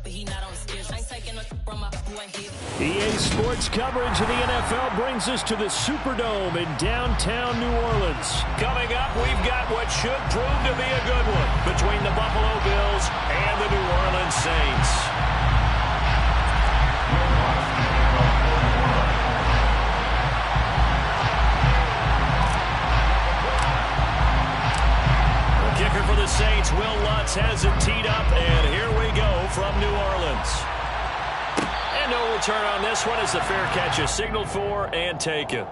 EA Sports coverage of the NFL brings us to the Superdome in downtown New Orleans. Coming up, we've got what should prove to be a good one between the Buffalo Bills and the New Orleans Saints. The kicker for the Saints, Will Lutz, has it teed up, and here we go from New Orleans. And no return on this one as the fair catch is signaled for and taken.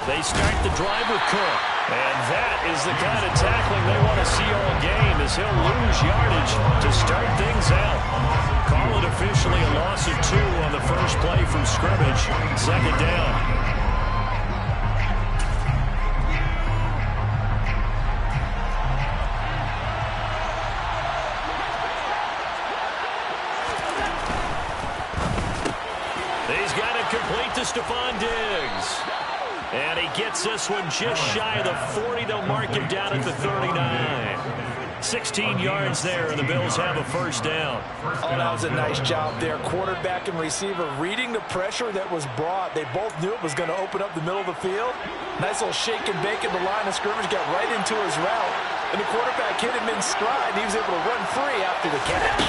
They start the drive with Cook. And that is the kind of tackling they want to see all game, as he'll lose yardage to start things out. Call it officially a loss of 2 on the first play from scrimmage. Second down. He's got it complete to Stephon Diggs. And he gets this one just shy of the 40. They'll mark him down at the 39. 16 yards there, and the Bills have a first down. Oh, that was a nice job there. Quarterback and receiver reading the pressure that was brought. They both knew it was going to open up the middle of the field. Nice little shake and bake at the line of scrimmage, got right into his route. And the quarterback hit him in stride, and he was able to run free after the catch.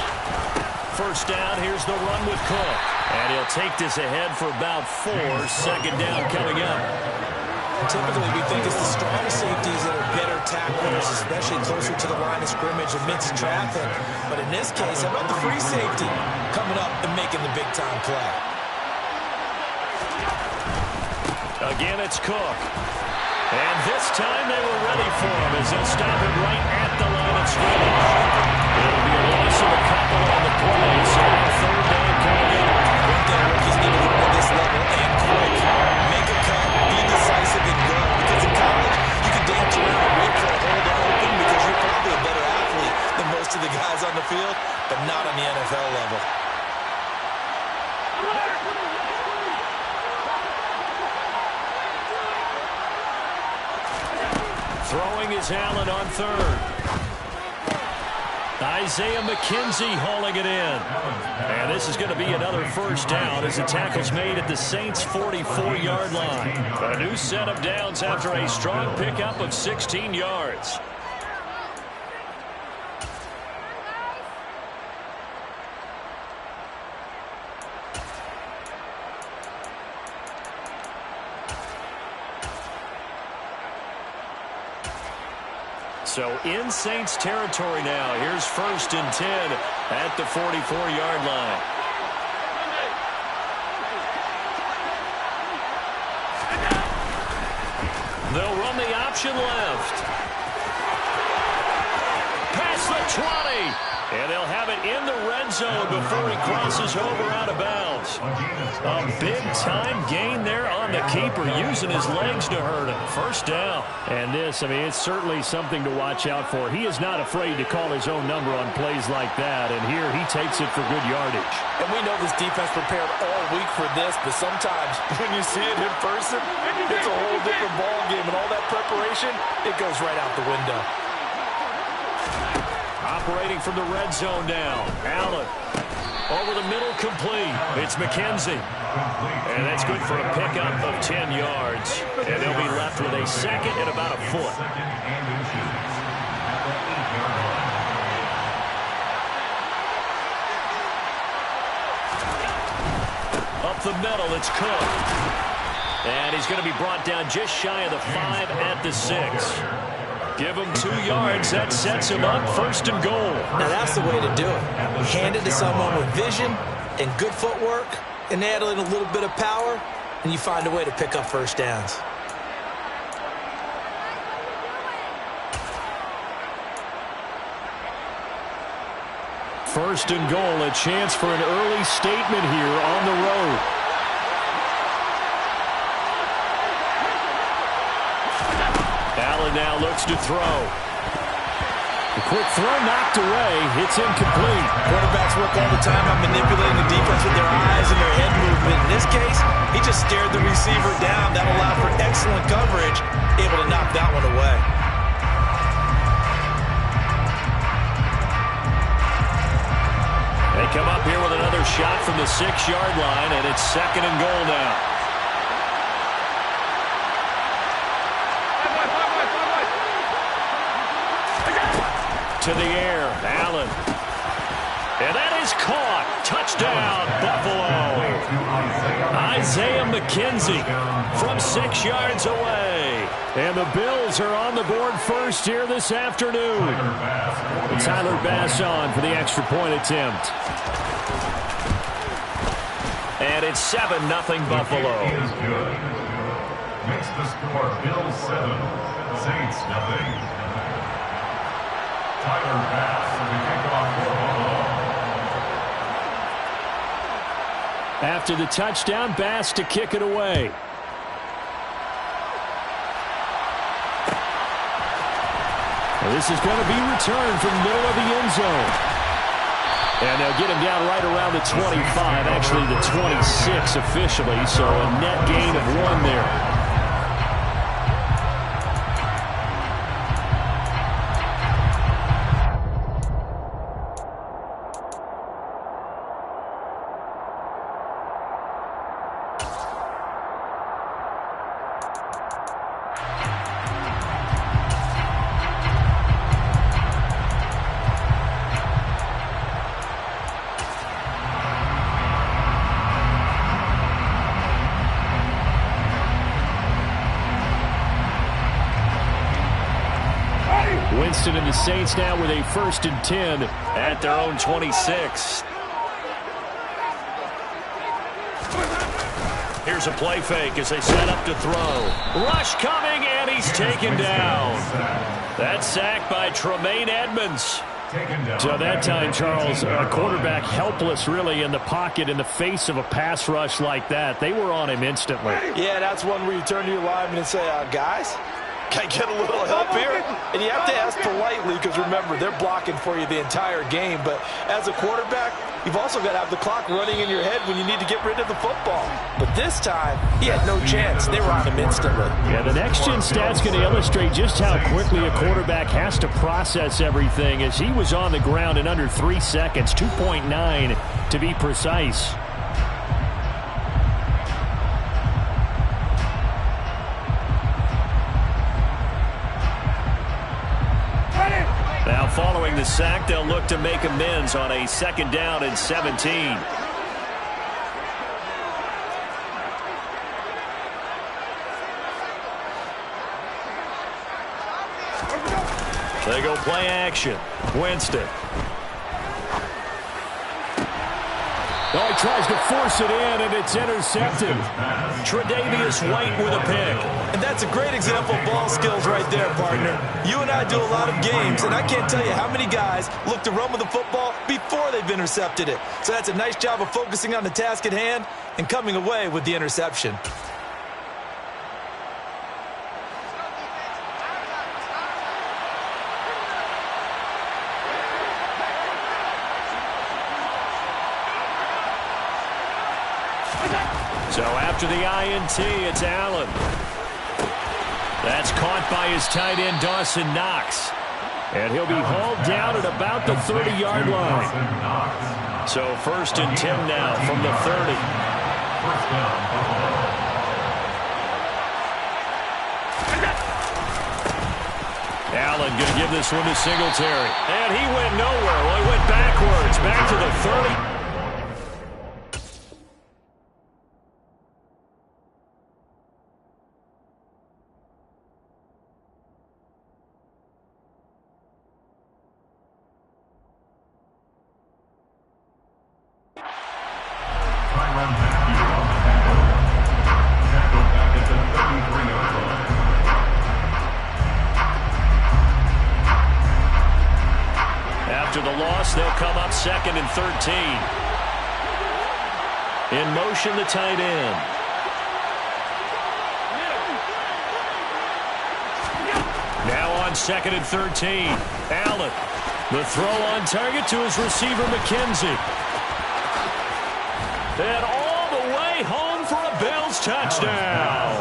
First down, here's the run with Cook. And he'll take this ahead for about 4. Second down coming up. Typically, we think it's the strong safeties that are better tacklers, especially closer to the line of scrimmage amidst traffic. But in this case, how about the free safety coming up and making the big-time play? Again, it's Cook. And this time they were ready for him as they'll stop him right at the line of scrimmage. It'll be a loss of a couple on the play, so third down coming up. One thing rookies need to learn at this level and quick. Make a cut, be decisive, and go. Because in college, you can dance around and wait for a hole to open because you're probably a better athlete than most of the guys on the field, but not on the NFL level. Throwing is Allen on third. Isaiah McKenzie hauling it in. And this is going to be another first down as the tackle's made at the Saints' 44-yard line. A new set of downs after a strong pickup of 16 yards. So in Saints territory now. Here's 1st and 10 at the 44-yard line. They'll run the option left. Past the 20. And they'll have it in the red zone before he crosses over out of bounds. A big-time gain there on the keeper, using his legs to hurt him. First down. And this, I mean, it's certainly something to watch out for. He is not afraid to call his own number on plays like that. And here he takes it for good yardage. And we know this defense prepared all week for this, but sometimes when you see it in person, it's a whole different ballgame. And all that preparation, it goes right out the window. Operating from the red zone now. Allen over the middle, complete. It's McKenzie. And that's good for a pickup of 10 yards. And they'll be left with a second and about a foot. Up the middle, it's Cook. And he's going to be brought down just shy of the 5 at the 6. Give him 2 yards. That sets him up 1st and goal. Now that's the way to do it. Hand it to someone with vision and good footwork, and add in a little bit of power, and you find a way to pick up first downs. First and goal, a chance for an early statement here on the road. Allen now looks to throw. The quick throw knocked away. It's incomplete. Quarterbacks work all the time on manipulating the defense with their eyes and their head movement. In this case, he just stared the receiver down. That allowed for excellent coverage, able to knock that one away. They come up here with another shot from the 6-yard line, and it's 2nd and goal now. To the air, Allen. And that is caught. Touchdown, Buffalo. Isaiah McKenzie from 6 yards away. And the Bills are on the board first here this afternoon. Tyler Bass on for the extra point attempt. And it's 7-0 Buffalo. Makes the score Bills 7, Saints 0. Tyler Bass for the kickoff for Buffalo. After the touchdown, Bass to kick it away. Well, this is going to be returned from the middle of the end zone. And they'll get him down right around the 25, actually the 26 officially, so a net gain of 1 there. Winston and the Saints now with a 1st and 10 at their own 26. Here's a play fake as they set up to throw. Rush coming, and he's taken down. That's sacked by Tremaine Edmonds. So that time, Charles, a quarterback helpless really in the pocket in the face of a pass rush like that. They were on him instantly. Yeah, that's one where you turn to your lineman and say, guys, can I get a little help here? And you have to ask politely because, remember, they're blocking for you the entire game. But as a quarterback, you've also got to have the clock running in your head when you need to get rid of the football. But this time, he had no chance. They were on him instantly. Yeah, the next-gen stat's going to illustrate just how quickly a quarterback has to process everything, as he was on the ground in under 3 seconds, 2.9 to be precise. Now, following the sack, they'll look to make amends on a 2nd down and 17. They go play action. Winston. Oh, he tries to force it in, and it's intercepted. Tre'Davious White with a pick. And that's a great example of ball skills right there, partner. You and I do a lot of games, and I can't tell you how many guys look to run with the football before they've intercepted it. So that's a nice job of focusing on the task at hand and coming away with the interception. So after the INT, it's Allen. That's caught by his tight end, Dawson Knox. And he'll be hauled down at about the 30-yard line. So 1st and 10 now from the 30. Allen going to give this one to Singletary. And he went nowhere. Well, he went backwards, back to the 30. After the loss, they'll come up 2nd and 13. In motion, the tight end. on 2nd and 13. Allen, the throw on target to his receiver, McKenzie. And all the way home for a Bills touchdown.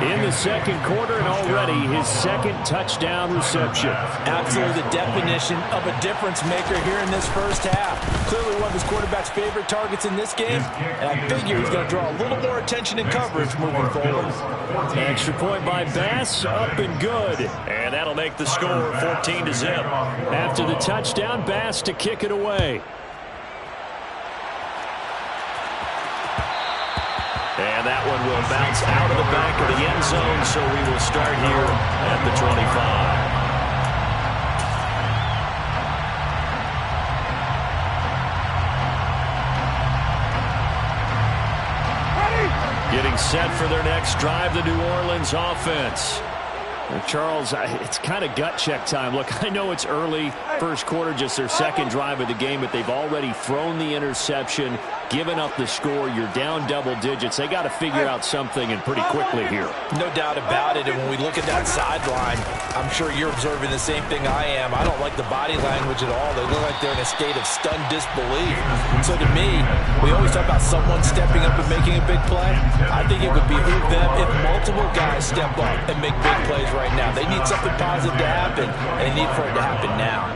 In the second quarter and already his second touchdown reception. Absolutely the definition of a difference maker here in this first half. Clearly one of his quarterback's favorite targets in this game, and I figure he's going to draw a little more attention and coverage moving forward. Extra point by Bass, up and good. And that'll make the score 14-0. After the touchdown, Bass to kick it away. And that one will bounce out of the back of the end zone, so we will start here at the 25. Getting set for their next drive, the New Orleans offense. Charles, it's kind of gut check time. Look, I know it's early, first quarter, just their second drive of the game, but they've already thrown the interception, given up the score. You're down double digits. They got to figure out something, and pretty quickly here. No doubt about it, and when we look at that sideline, I'm sure you're observing the same thing I am. I don't like the body language at all. They look like they're in a state of stunned disbelief. So to me, we always talk about someone stepping up and making a big play. I think it would behoove them if multiple guys step up and make big plays right now. They need something positive to happen, and they need for it to happen now.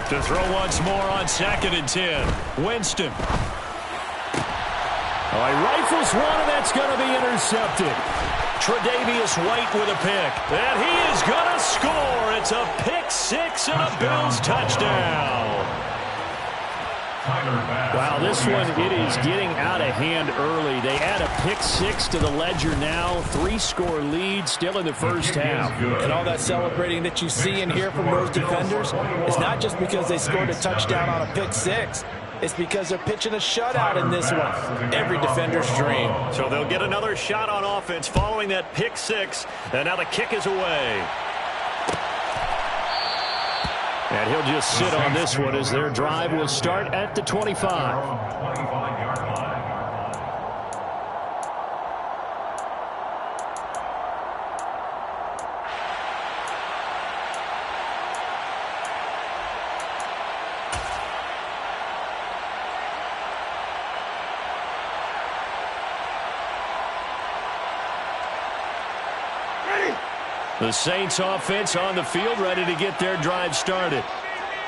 To throw once more on 2nd and 10. Winston. Oh, he rifles one, and that's going to be intercepted. Tre'Davious White with a pick. And he is going to score. It's a pick six and a Bills touchdown. Wow, this one, it is getting out of hand early. They add a pick six to the ledger now. 3-score lead still in the first half. And all that celebrating that you see and hear from those defenders is not just because they scored a touchdown on a pick six. It's because they're pitching a shutout in this one. Every defender's dream. So they'll get another shot on offense following that pick six. And now the kick is away. And he'll just sit on this one as their drive will start at the 25. The Saints offense on the field, ready to get their drive started.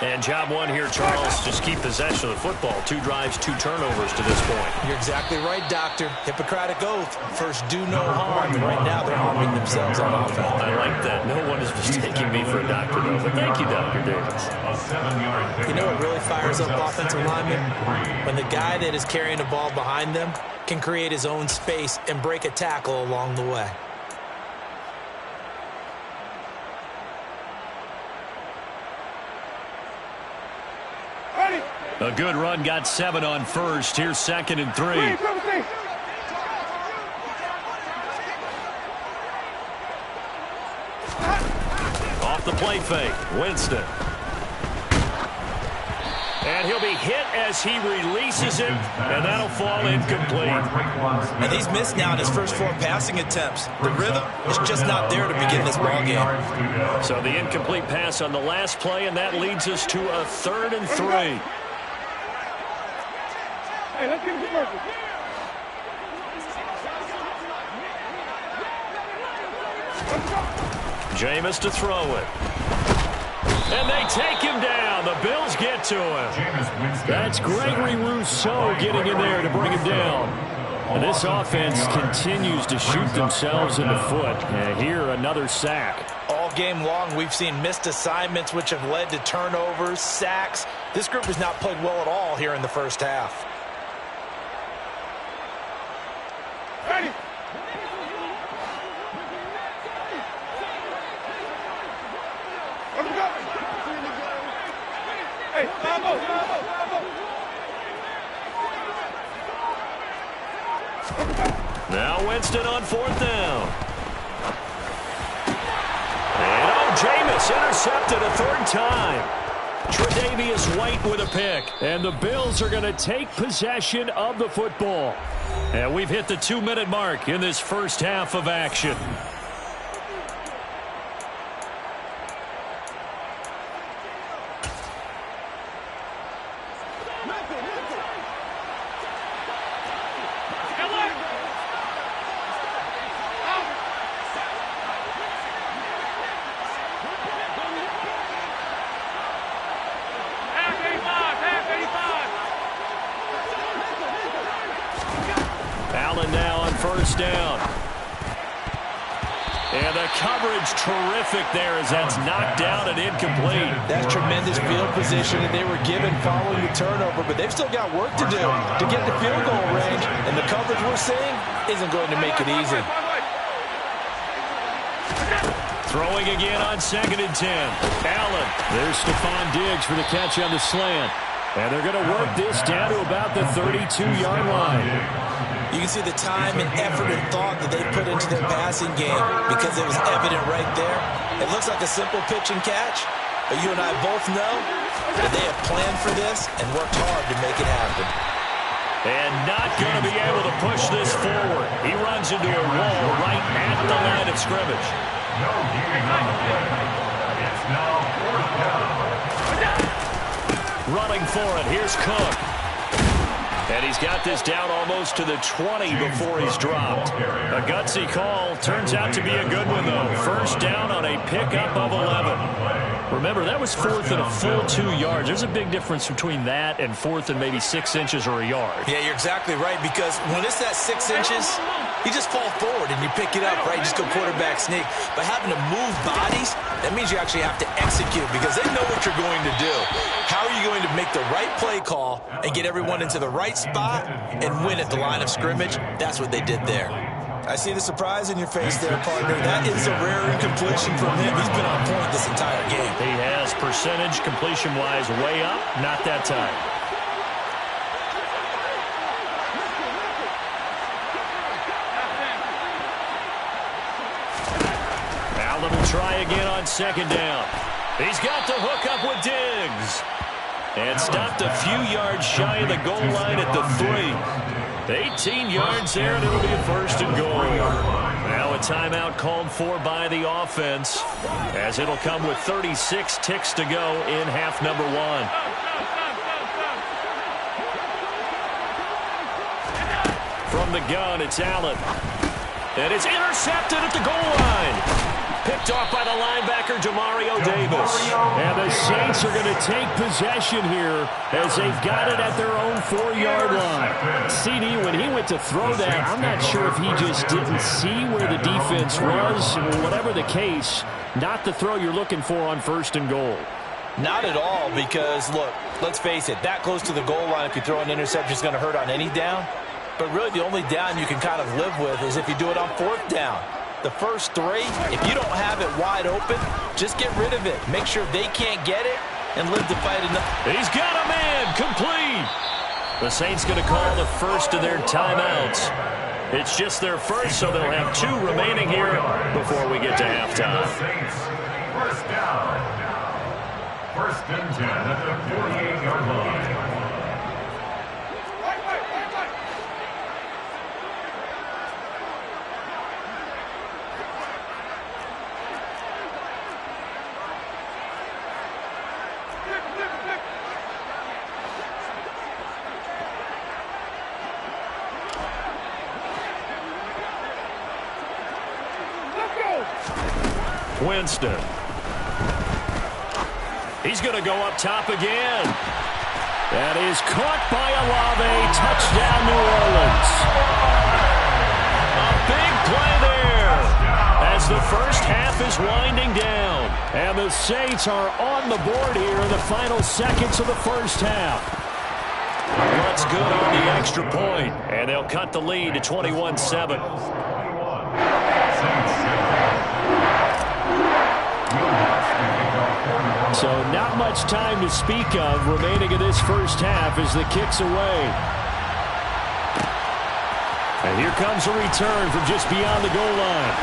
And job one here, Charles, just keep possession of the football. 2 drives, 2 turnovers to this point. You're exactly right, Doctor. Hippocratic oath. First, do no harm. And right now, they're harming themselves on offense. I like that. No one is mistaking me for a doctor, though. But thank you, Dr. Davis. You know what really fires up offensive linemen? When the guy that is carrying the ball behind them can create his own space and break a tackle along the way. A good run, got 7 on first. Here's 2nd and 3. Off the play fake, Winston. And he'll be hit as he releases it, and that'll fall incomplete. And he's missed now in his first 4 passing attempts. The rhythm is just not there to begin this ball game. So the incomplete pass on the last play, and that leads us to a 3rd and 3. Hey, let's get it first. Jameis to throw it. And they take him down. The Bills get to him. That's Gregory Rousseau getting in there to bring him down. And this offense continues to shoot themselves in the foot. And here, another sack. All game long, we've seen missed assignments, which have led to turnovers, sacks. This group has not played well at all here in the first half. Ready. Hey, now Winston on 4th down. And Jameis intercepted a 3rd time. Tre'Davious White with a pick. And the Bills are going to take possession of the football. And we've hit the 2-minute mark in this first half of action. Allen now on first down. And the coverage terrific there as that's knocked down and incomplete. That's tremendous field position that they were given following the turnover, but they've still got work to do to get the field goal range, and the coverage we're seeing isn't going to make it easy. Throwing again on 2nd and 10. Allen. There's Stephon Diggs for the catch on the slant. And they're going to work this down to about the 32-yard line. You can see the time and effort and thought that they put into their passing game because it was evident right there. It looks like a simple pitch and catch, but you and I both know that they have planned for this and worked hard to make it happen. And not going to be able to push this forward. He runs into a wall right at the line of scrimmage. No giving on the play. It's now 4th down. Running for it. Here's Cook. And he's got this down almost to the 20 before he's dropped. A gutsy call. Turns out to be a good one, though. First down on a pickup of 11. Remember, that was 4th and a full 2 yards. There's a big difference between that and 4th and maybe 6 inches or a yard. Yeah, you're exactly right, because when it's that 6 inches, you just fall forward and you pick it up, right? Just go quarterback sneak. But having to move bodies, that means you actually have to execute because they know what you're going to do. How are you going to make the right play call and get everyone into the right spot and win at the line of scrimmage? That's what they did there. I see the surprise in your face there, partner. That is a rare incompletion from him. He's been on point this entire game. He has percentage completion-wise way up, not that time. Allen will try again on 2nd down. He's got the hook up with Diggs. And stopped a few yards shy of the goal line at the 3. 18 yards there, and it'll be a 1st and goal. Now a timeout called for by the offense, as it'll come with 36 ticks to go in half number 1. From the gun, it's Allen. And it's intercepted at the goal line. Picked off by the linebacker, Demario Davis. And the Saints are going to take possession here as they've got it at their own 4-yard line. CD, when he went to throw that, I'm not sure if he just didn't see where the defense was. Whatever the case, not the throw you're looking for on 1st and goal. Not at all, because, look, let's face it, that close to the goal line, if you throw an interception, is going to hurt on any down. But really, the only down you can kind of live with is if you do it on 4th down. The first 3, if you don't have it wide open, just get rid of it. Make sure they can't get it and live to fight enough. He's got a man, complete. The Saints going to call the first of their timeouts. It's just their first, so they'll have 2 remaining here before we get to halftime. First down. 1st and 10 at the 48-yard line. Winston. He's going to go up top again. That is caught by Olave. Touchdown, New Orleans. A big play there as the first half is winding down. And the Saints are on the board here in the final seconds of the first half. What's good on the extra point, and they'll cut the lead to 21-7. So not much time to speak of remaining in this first half as the kick's away. And here comes a return from just beyond the goal line.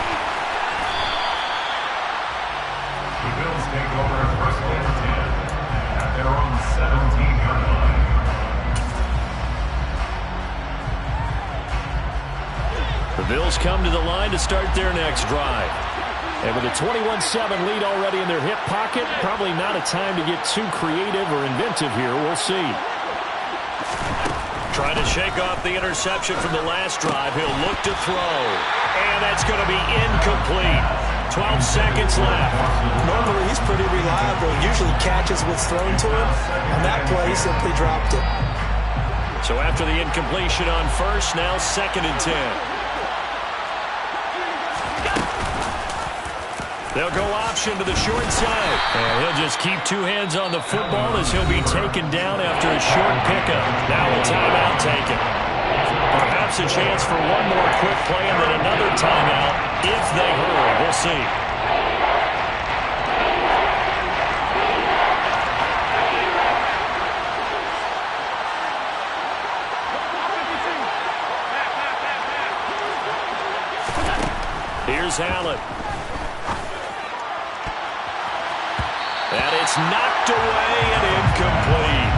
The Bills take over 1st and 10 at Eagles come to the line to start their next drive. And with a 21-7 lead already in their hip pocket, probably not a time to get too creative or inventive here. We'll see. Trying to shake off the interception from the last drive. He'll look to throw. And that's going to be incomplete. 12 seconds left. Normally, he's pretty reliable. Usually catches what's thrown to him. On that play, he simply dropped it. So after the incompletion on first, now 2nd and 10. They'll go option to the short side. And he'll just keep two hands on the football as he'll be taken down after a short pickup. Now a timeout taken. Perhaps a chance for one more quick play and then another timeout if they hurry. We'll see. Here's Allen. And it's knocked away and incomplete.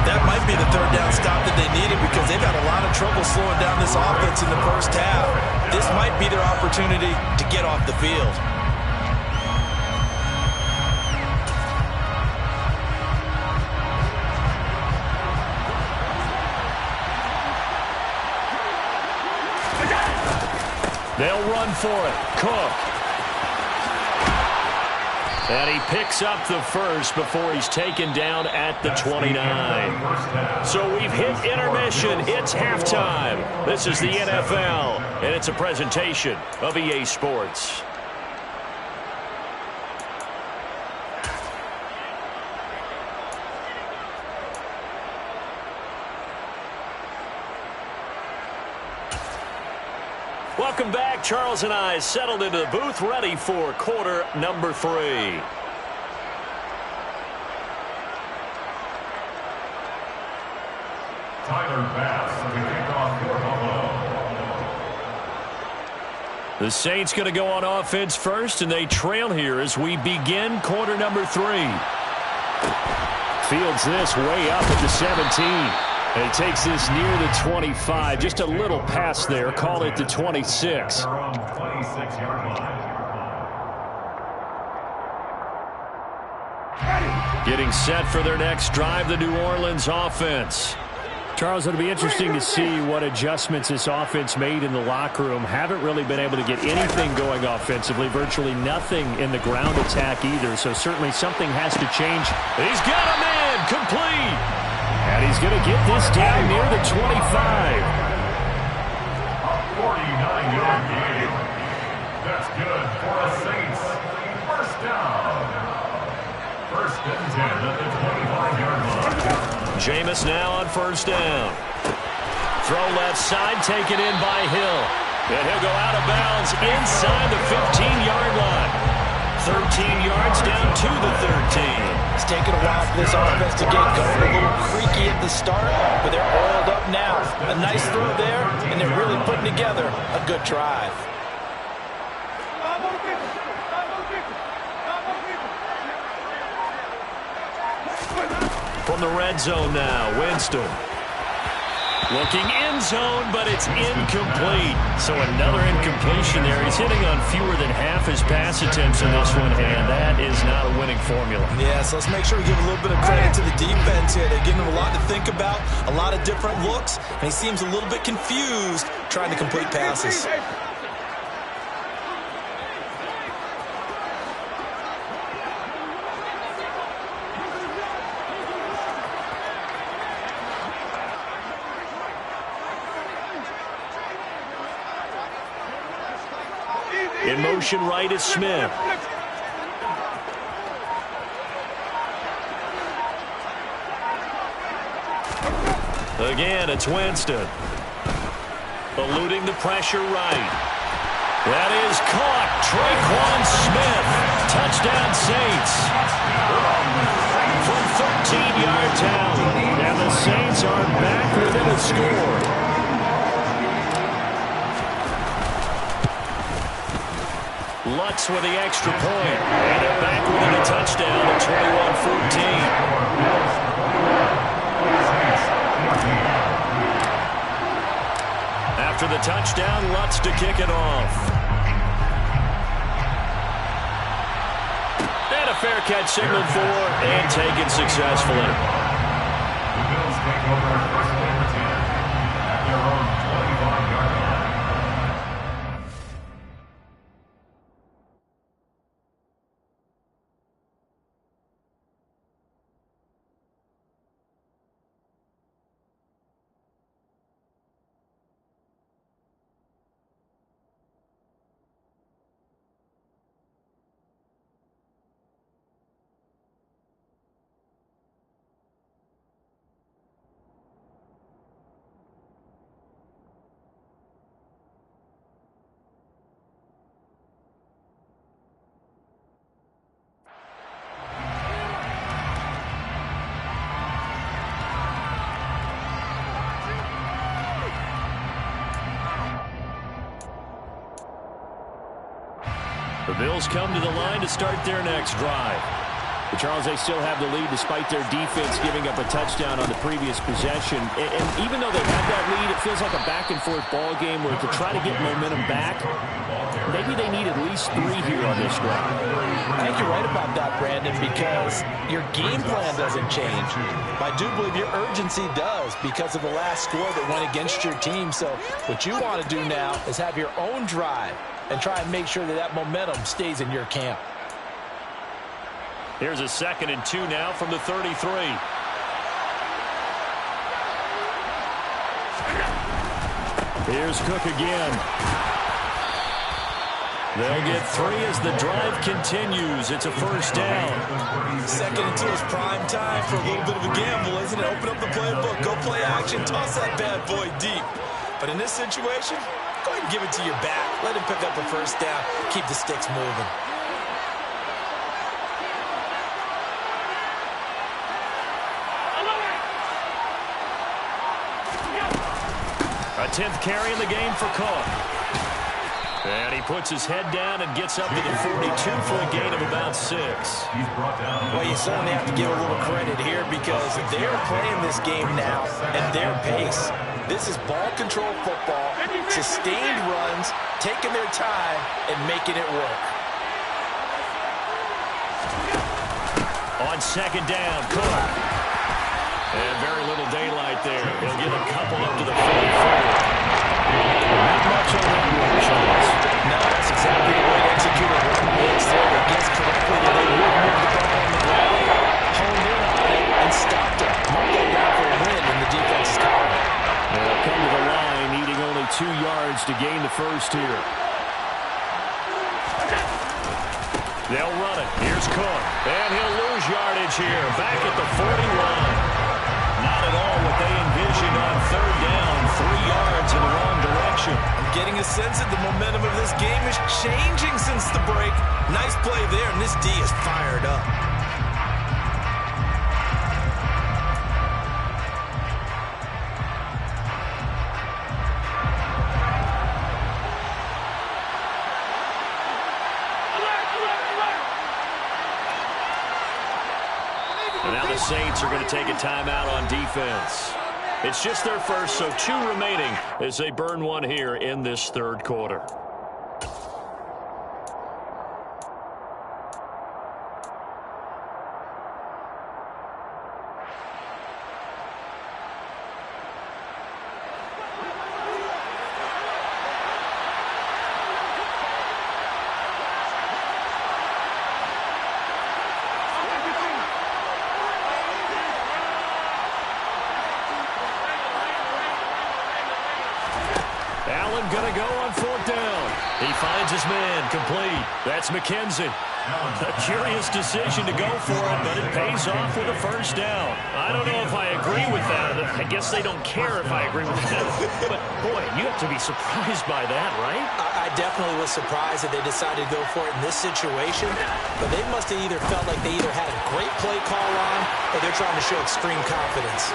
That might be the third down stop that they needed because they've had a lot of trouble slowing down this offense in the first half. This might be their opportunity to get off the field. They'll run for it. Cook. And he picks up the first before he's taken down at the 29. So we've hit intermission. It's halftime. This is the NFL, and it's a presentation of EA Sports. Welcome back. Charles and I settled into the booth, ready for quarter number 3. Tyler Bass to kick off for Buffalo. The Saints going to go on offense first, and they trail here as we begin quarter number 3. Fields this way up at the 17. And he takes this near the 25. Just a little pass there. Call it the 26. Getting set for their next drive, the New Orleans offense. Charles, it'll be interesting to see what adjustments this offense made in the locker room. Haven't really been able to get anything going offensively. Virtually nothing in the ground attack either. So certainly something has to change. He's got a man complete. And he's going to get this down near the 25. A 49-yard gain. That's good for the Saints. First down. 1st and 10 at the 25-yard line. Jameis now on first down. Throw left side, taken in by Hill. And he'll go out of bounds inside the 15-yard line. 13 yards down to the 13. It's taken a while for this offense to get going. A little creaky at the start, but they're oiled up now. A nice throw there, and they're really putting together a good drive. From the red zone now, Winston. Looking end zone, but it's incomplete. So another incompletion there. He's hitting on fewer than half his pass attempts in this one, and that is not a winning formula. Yeah, so let's make sure we give a little bit of credit to the defense here. They're giving him a lot to think about, a lot of different looks, and he seems a little bit confused trying to complete passes. In motion right is Smith. Again, it's Winston. Eluding the pressure right. That is caught. Traquan Smith. Touchdown Saints. From 13 yards out. And the Saints are back within a score. Lutz with the extra point. And they're back within a touchdown at 21-14. After the the touchdown. Lutz to kick it off. And a fair catch signaled for and taken successfully. The Bills take over first and 10 at their own 25-yard line. The Bills come to the line to start their next drive. But Charles, they still have the lead despite their defense giving up a touchdown on the previous possession. And even though they've had that lead, it feels like a back-and-forth ball game where to try to get momentum back, maybe they need at least 3 here on this drive. I think you're right about that, Brandon, because your game plan doesn't change. I do believe your urgency does because of the last score that went against your team. So what you want to do now is have your own drive and try and make sure that that momentum stays in your camp. Here's a 2nd and 2 now from the 33. Here's Cook again. They'll get 3 as the drive continues. It's a first down. 2nd and 2 is prime time for a little bit of a gamble, isn't it? Open up the playbook, go play action, toss that bad boy deep. But in this situation, go ahead and give it to your back. Let him pick up a first down. Keep the sticks moving. A 10th carry in the game for Cook. And he puts his head down and gets up to the 42 for a gain of about 6. Well, you certainly have to give a little credit here because they're playing this game now at their pace. This is ball control football, sustained runs, taking their time and making it work. On 2nd down, Cook. And very little daylight there. He'll get a couple up to the 44. Not much on that one, Charles. No, that's exactly the way to execute a run. Works there, but guessed correctly that they would move the ball on the ground, honed in on it, and stopped it. Mark that down for a win in the defense's column. They'll come to the line, needing only 2 yards to gain the first here. They'll run it. Here's Cook. And he'll lose yardage here. Back at the 41. Not at all what they envisioned on 3rd down. 3 yards in the wrong direction. I'm getting a sense that the momentum of this game is changing since the break. Nice play there, and this D is fired up. And now the Saints are going to take a timeout on defense. It's just their first, so 2 remaining as they burn 1 here in this 3rd quarter. Allen going to go on 4th down. He finds his man complete. That's McKenzie. A curious decision to go for it, but it pays off with a first down. I don't know if I agree with that. I guess they don't care if I agree with that. But, boy, you have to be surprised by that, right? I definitely was surprised that they decided to go for it in this situation, but they must have either felt like they either had a great play call on or they're trying to show extreme confidence.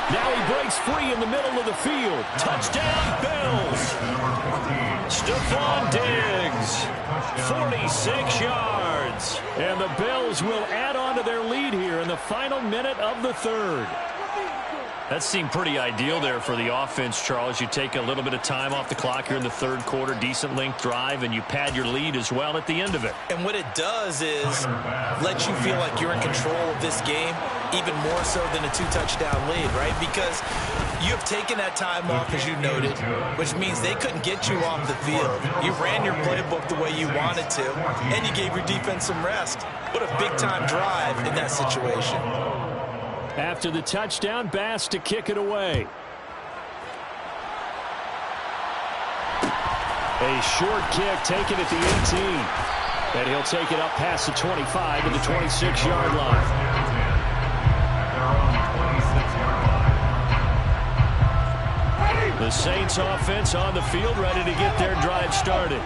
Now he breaks free in the middle of the field. Touchdown, Bills. Stephon Diggs, 46 yards. And the Bills will add on to their lead here in the final minute of the 3rd. That seemed pretty ideal there for the offense, Charles. You take a little bit of time off the clock here in the third quarter, decent length drive, and you pad your lead as well at the end of it. And what it does is let you feel like you're in control of this game, even more so than a 2-touchdown lead, right? Because you have taken that time off, as you noted, which means they couldn't get you off the field. You ran your playbook the way you wanted to, and you gave your defense some rest. What a big-time drive in that situation. After the touchdown, Bass to kick it away. A short kick taken at the 18. And he'll take it up past the 25 to the 26-yard line. The Saints offense on the field, ready to get their drive started.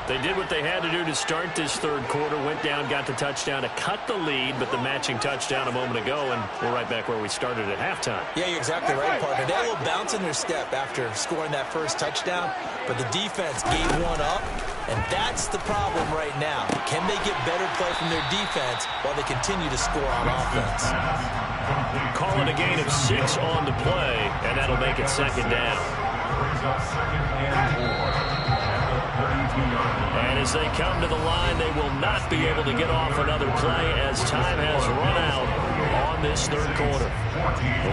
They did what they had to do to start this third quarter, went down, got the touchdown to cut the lead, but the matching touchdown a moment ago, and we're right back where we started at halftime. Yeah, you're exactly right, partner. They had a little bounce in their step after scoring that first touchdown, but the defense gave one up, and that's the problem right now. Can they get better play from their defense while they continue to score on offense? Call it a gain of 6 on the play, and that'll make it second down. And as they come to the line, they will not be able to get off another play as time has run out on this third quarter.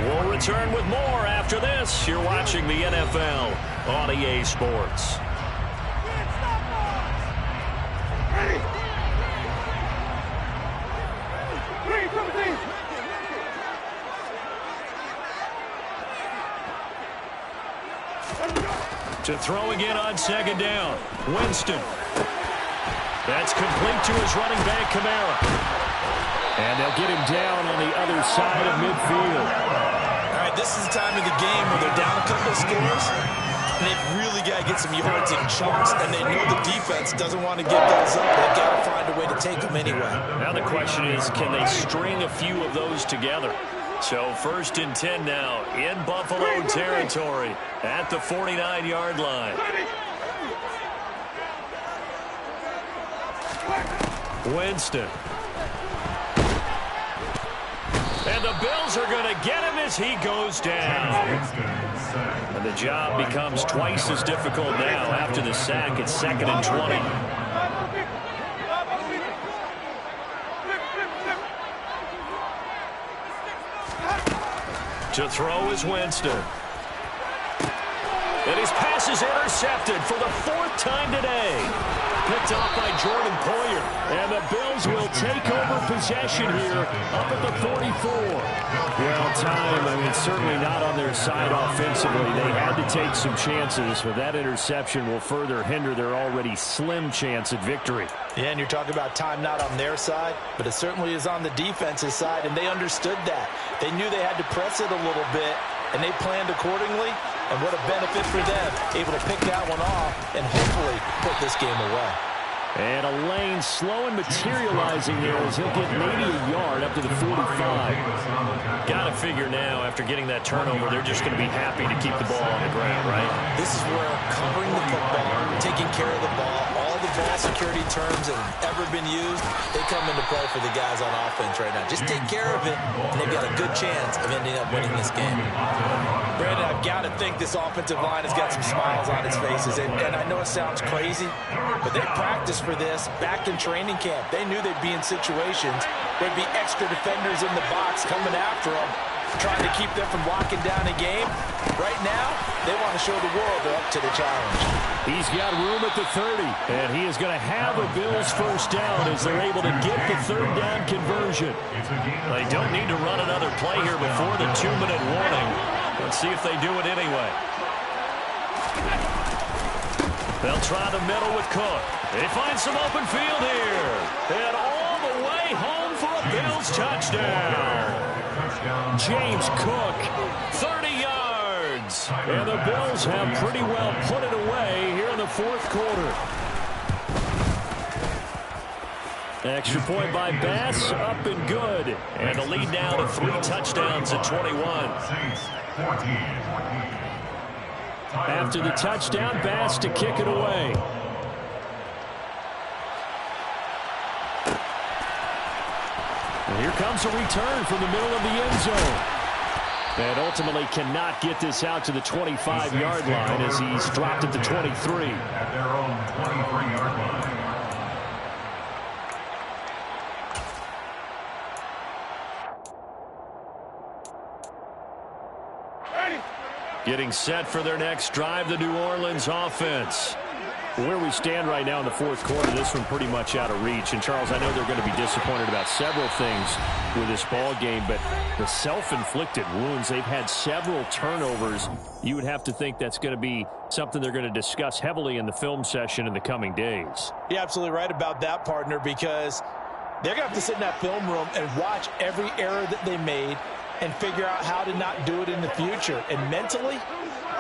We'll return with more after this. You're watching the NFL on EA Sports. To throw again on second down. Winston. That's complete to his running back, Kamara. And they'll get him down on the other side of midfield. All right, this is the time of the game where they're down a couple of scores, and they've really got to get some yards in chunks, and they know the defense doesn't want to give those up. They've got to find a way to take them anyway. Now the question is, can they string a few of those together? So 1st and 10 now in Buffalo territory at the 49-yard line. Winston. And the Bills are going to get him as he goes down. And the job becomes twice as difficult now after the sack. It's 2nd and 20. To throw is Winston. And his pass is intercepted for the 4th time today. Picked off by Jordan Poyer. And the Bills will take over possession here up at the 44. Well, time, certainly not on their side offensively. They had to take some chances, but that interception will further hinder their already slim chance at victory. Yeah, and you're talking about time not on their side, but it certainly is on the defensive side, and they understood that. They knew they had to press it a little bit, and they planned accordingly, and what a benefit for them, able to pick that one off and hopefully put this game away. And a lane slow and materializing there as he'll get maybe a yard up to the 45. Got to figure now, after getting that turnover, they're just going to be happy to keep the ball on the ground, right? This is where covering the football, taking care of the ball, all the ball security terms that have ever been used, they come into play for the guys on offense right now. Just take care of it, and they've got a good chance of ending up winning this game. Brandon, I've got to think this offensive line has got some smiles on its faces, and I know it sounds crazy, but they practiced for this back in training camp. They knew they'd be in situations where there'd be extra defenders in the box coming after them, trying to keep them from locking down a game. Right now, they want to show the world they're up to the challenge. He's got room at the 30, and he is going to have a Bills first down as they're able to get the third down conversion. They don't need to run another play here before the 2-minute warning. Let's see if they do it anyway. They'll try the middle with Cook. They find some open field here. And all the way home for a Bills touchdown. James Cook, 30 yards. And the Bills have pretty well put it away here in the fourth quarter. Extra point by Bass, up and good. And the lead now to 3 touchdowns at 21. After the touchdown, Bass to kick it away. And here comes a return from the middle of the end zone. And ultimately cannot get this out to the 25-yard line as he's dropped at the 23. At their own 23-yard line. Getting set for their next drive, the New Orleans offense. Where we stand right now in the fourth quarter, this one pretty much out of reach. And, Charles, I know they're going to be disappointed about several things with this ball game, but the self-inflicted wounds, they've had several turnovers. You would have to think that's going to be something they're going to discuss heavily in the film session in the coming days. You're absolutely right about that, partner, because they're going to have to sit in that film room and watch every error that they made and figure out how to not do it in the future. And mentally,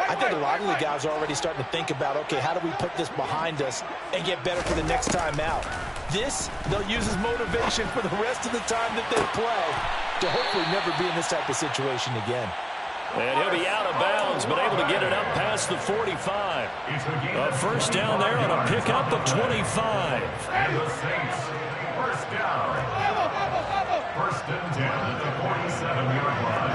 I think a lot of the guys are already starting to think about, okay, how do we put this behind us and get better for the next time out? This, they'll use as motivation for the rest of the time that they play to hopefully never be in this type of situation again. And he'll be out of bounds, but able to get it up past the 45. A first down there on a pickup of 25. And the Saints, first down. First and 10 at the 47-yard line.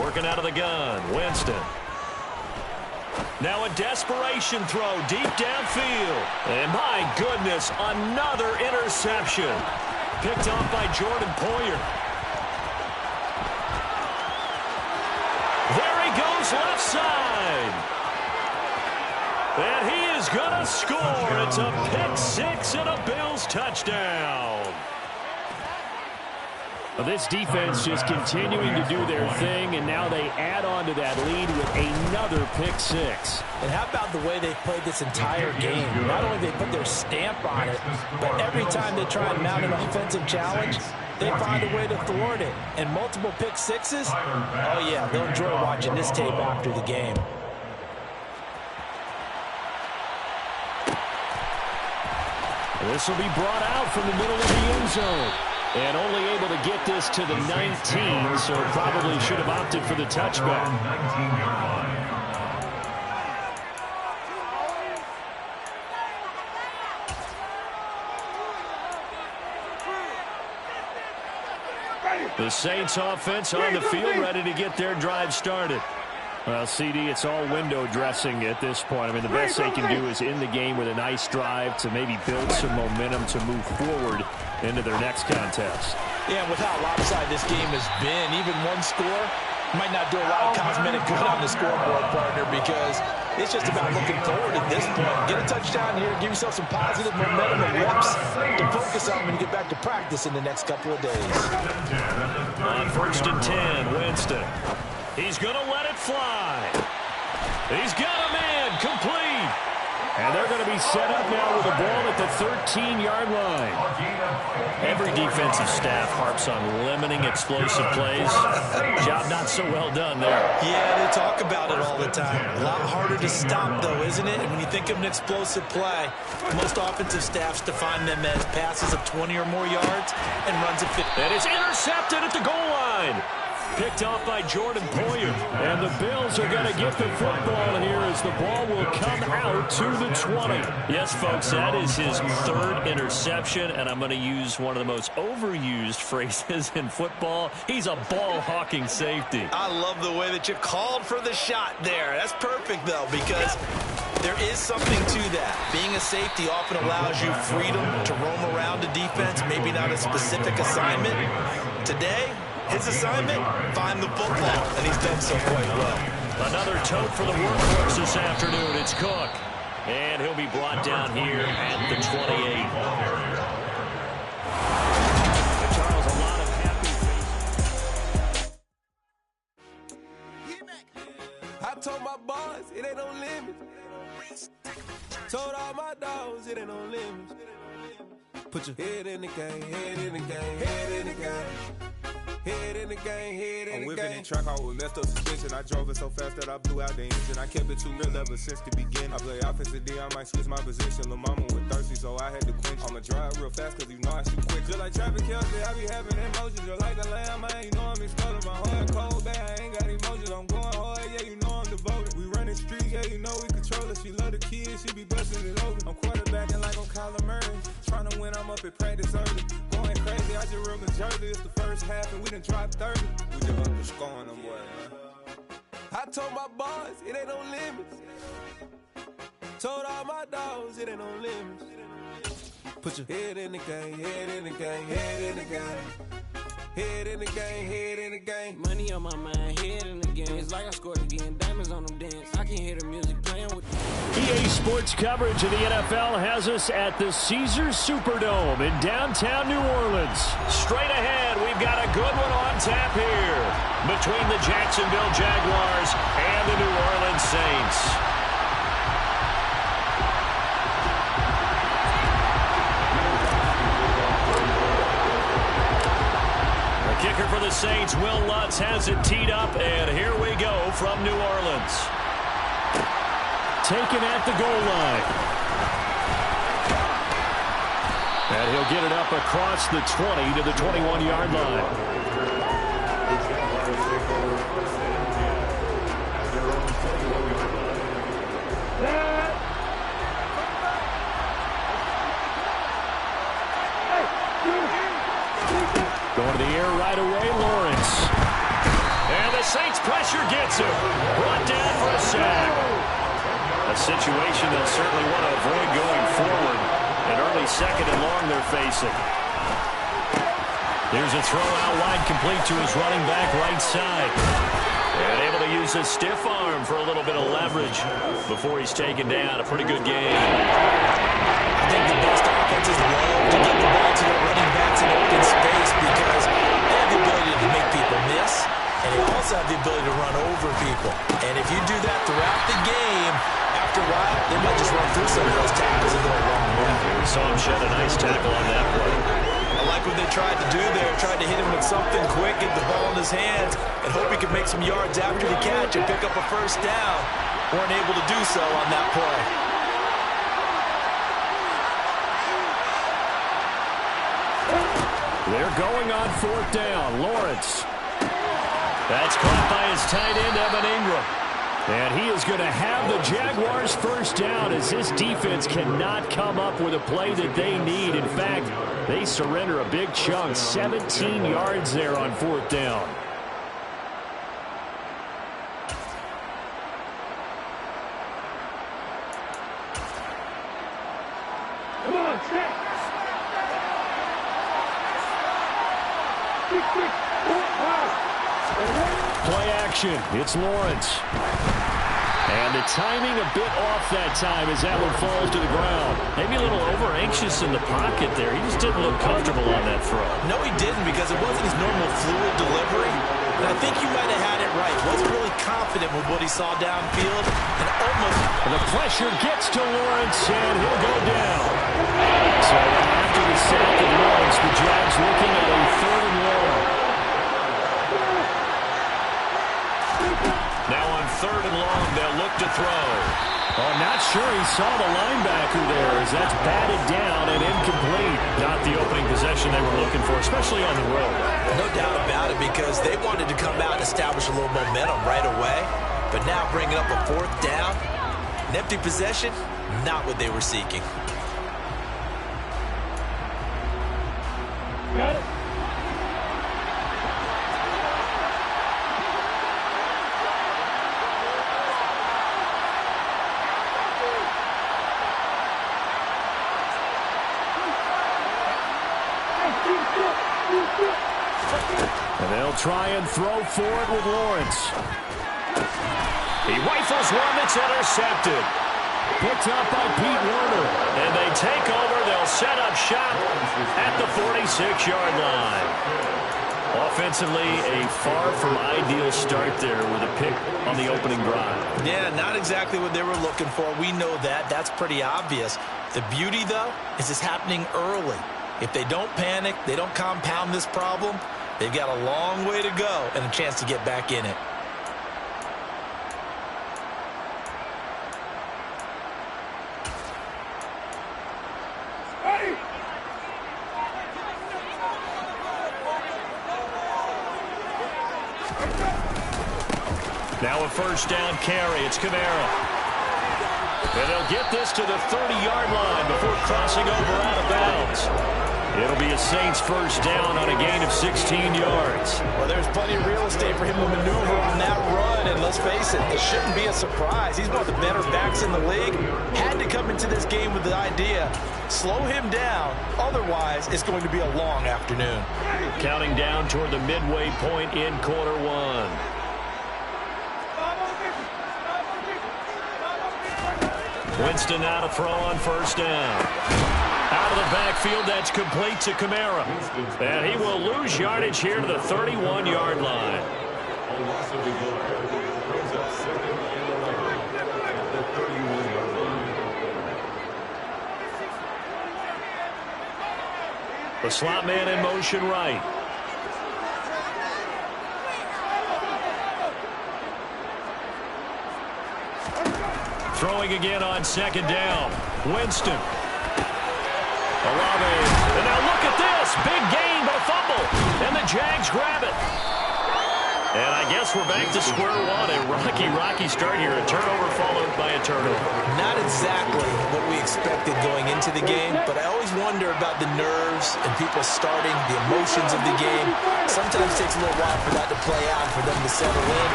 Working out of the gun, Winston. Now a desperation throw deep downfield. And my goodness, another interception. Picked off by Jordan Poyer. There he goes left side. And he is going to score. It's a pick six and a Bills touchdown. Well, this defense just continuing to do their thing, and now they add on to that lead with another pick six. And how about the way they played this entire game? Not only they put their stamp on it, but every time they try and mount an offensive challenge, they find a way to thwart it. And multiple pick sixes, oh yeah, they'll enjoy watching this tape after the game. This will be brought out from the middle of the end zone. And only able to get this to the 19, so probably should have opted for the touchback. 19-yard line. The Saints offense on the field, ready to get their drive started. Well, CD, it's all window dressing at this point. I mean, the best they can do is end the game with a nice drive to maybe build some momentum to move forward into their next contest. Yeah, and with how lopsided this game has been, even one score might not do a lot of cosmetic good on the scoreboard, partner, because it's just about looking forward at this point. Get a touchdown here, give yourself some positive momentum and reps to focus on when you get back to practice in the next couple of days. On first and 10, Winston. He's going to let it fly. He's got a man complete. And they're going to be set up now with the ball at the 13-yard line. Every defensive staff harps on limiting explosive plays. Job not so well done there. Yeah, they talk about it all the time. A lot harder to stop, though, isn't it? And when you think of an explosive play, most offensive staffs define them as passes of 20 or more yards and runs of 50. And it's intercepted at the goal line. Picked off by Jordan Poyer. And the Bills are going to get the football here as the ball will come out to the 20. Yes, folks, that is his third interception, and I'm going to use one of the most overused phrases in football. He's a ball-hawking safety. I love the way that you called for the shot there. That's perfect, though, because there is something to that. Being a safety often allows you freedom to roam around a defense, maybe not a specific assignment. Today, his assignment, find the football, and he's done so quite well. Another tote for the workhorse this afternoon. It's Cook. And he'll be brought down here at the 28. Charles, a lot of happy faces. I told my boys it ain't no limit. Told all my dogs it ain't no limit. Put your head in the game, head in the game, head in the game. Head in the game, head in the game. I'm whipping in track out with messed up suspension. I drove it so fast that I blew out the engine. I kept it too real ever since the beginning. I play offensive D, I might switch my position. Lil' mama was thirsty, so I had to quench. I'ma drive real fast, cause you know I shoot quick. Just like Travis Kelce, I be having emotions. Just like a lamb, man, you know I'm exploding. My heart cold, bad, I ain't got emotions. I'm going hard, yeah, you know I'm devoted. We running streets, yeah, you know we control it. She love the kids, she be busting it over. I'm quarterbacking like I'm Kyler Murray. Trying to win, I'm up at practice early. I just run the jersey. It's the first half, and we done dropped 30. We just underscoring them, boy, man. I told my boys, it ain't no limits. Told all my dogs, it ain't no limits. Put your head in the game, head in the game, head in the game. Head in the game, head in the game. Money on my mind, head in the game. It's like I scored again, diamonds on them dance. I can hear the music playing with EA Sports coverage of the NFL has us at the Caesars Superdome in downtown New Orleans. Straight ahead, we've got a good one on tap here between the Jacksonville Jaguars and the New Orleans Saints. Kicker for the Saints, Will Lutz has it teed up, and here we go from New Orleans. Taken at the goal line. And he'll get it up across the 20 to the 21-yard line. Going to the air right away, Lawrence. And the Saints pressure gets him. Brought down for a sack. A situation they'll certainly want to avoid going forward. An early second and long they're facing. Here's a throw out wide, complete to his running back right side. And able to use his stiff arm for a little bit of leverage before he's taken down. A pretty good game. I think the best offenses love to get the ball to their running backs in open space because they have the ability to make people miss, and they also have the ability to run over people. And if you do that throughout the game, after a while, they might just run through some of those tackles and go a long way. We saw him shed a nice tackle on that play. I like what they tried to do there, tried to hit him with something quick, get the ball in his hands, and hope he could make some yards after the catch and pick up a first down. Weren't able to do so on that play. They're going on fourth down. Lawrence. That's caught by his tight end, Evan Ingram. And he is going to have the Jaguars first down as his defense cannot come up with a play that they need. In fact, they surrender a big chunk, 17 yards there on fourth down. Come on, check. Play action. It's Lawrence. And the timing a bit off that time as that one falls to the ground. Maybe a little over-anxious in the pocket there. He just didn't look comfortable on that throw. No, he didn't because it wasn't his normal fluid delivery. And I think you might have had it right. Wasn't really confident with what he saw downfield. And almost... The pressure gets to Lawrence, and he'll go down. So after the sack of Lawrence, the Jags looking at a third and long. Now on third and long, they'll look to throw. Oh, not sure he saw the linebacker there as that's batted down and incomplete. Not the opening possession they were looking for, especially on the road. No doubt about it because they wanted to come out and establish a little momentum right away. But now bringing up a fourth down, an empty possession, not what they were seeking. Got it. And they'll try and throw for it with Lawrence. He rifles one that's intercepted. Picked up by Pete Werner. And they take over. They'll set up shop at the 46-yard line. Offensively, a far from ideal start there with a pick on the opening drive. Yeah, not exactly what they were looking for. We know that. That's pretty obvious. The beauty, though, is it's happening early. If they don't panic, they don't compound this problem, they've got a long way to go and a chance to get back in it. Hey! Now a first down carry. It's Kamara. And they'll get this to the 30-yard line before crossing over out of bounds. It'll be a Saints first down on a gain of 16 yards. Well, there's plenty of real estate for him to maneuver on that run, and let's face it, it shouldn't be a surprise. He's one of the better backs in the league. Had to come into this game with the idea, slow him down, otherwise it's going to be a long afternoon. Counting down toward the midway point in quarter one. Winston now to throw on first down. Out of the backfield, that's complete to Kamara. And he will lose yardage here to the 31-yard line. The slot man in motion right. Throwing again on second down. Winston. Olave. And now look at this. Big gain, but a fumble. And the Jags grab it. And I guess we're back to square one. A rocky start here. A turnover followed by a turnover. Not exactly what we expected going into the game, but I always wonder about the nerves and people starting, the emotions of the game. Sometimes it takes a little while for that to play out, for them to settle in.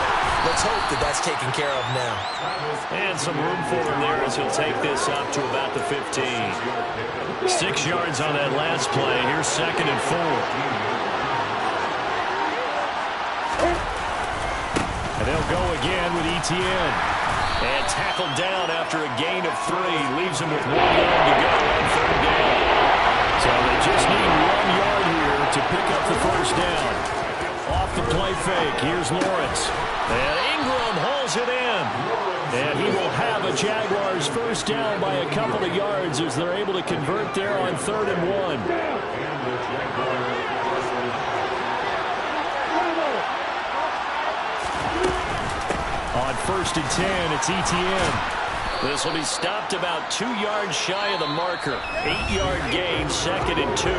Let's hope that that's taken care of now. And some room for him there as he'll take this up to about the 15. 6 yards on that last play. Here's 2nd and 4. And they'll go again with Etienne. And tackled down after a gain of 3. Leaves him with 1 yard to go on 3rd down. So they just need 1 yard here to pick up the first down. Off the play fake. Here's Lawrence. And Ingram hauls it in. And he will have a Jaguars first down by a couple of yards as they're able to convert there on 3rd and 1. On 1st and 10, it's Etienne. This will be stopped about 2 yards shy of the marker. 8-yard gain, 2nd and 2.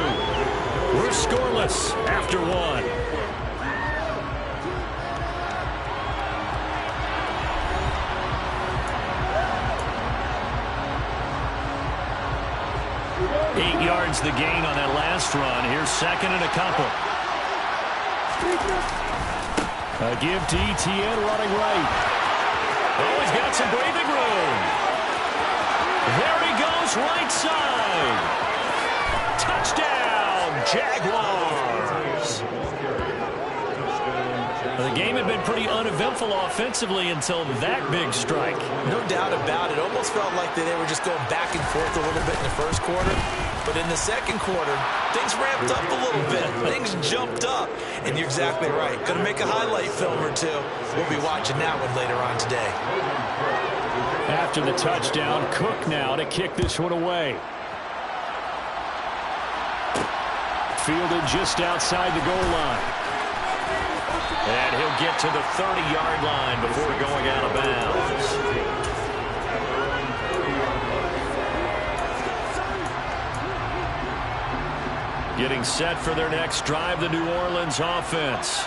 We're scoreless after 1. Eight yards the gain on that last run. Here's 2nd and a couple. A give to Etienne running right. Oh, he's got some breathing room. There he goes, right side. Touchdown, Jaguars. The game had been pretty uneventful offensively until that big strike. No doubt about it. Almost felt like they were just going back and forth a little bit in the first quarter. But in the second quarter, things ramped up a little bit. Things jumped up. And you're exactly right. Going to make a highlight film or two. We'll be watching that one later on today. After the touchdown, Cook now to kick this one away. Fielded just outside the goal line. And he'll get to the 30-yard line before going out of bounds. Getting set for their next drive, the New Orleans offense.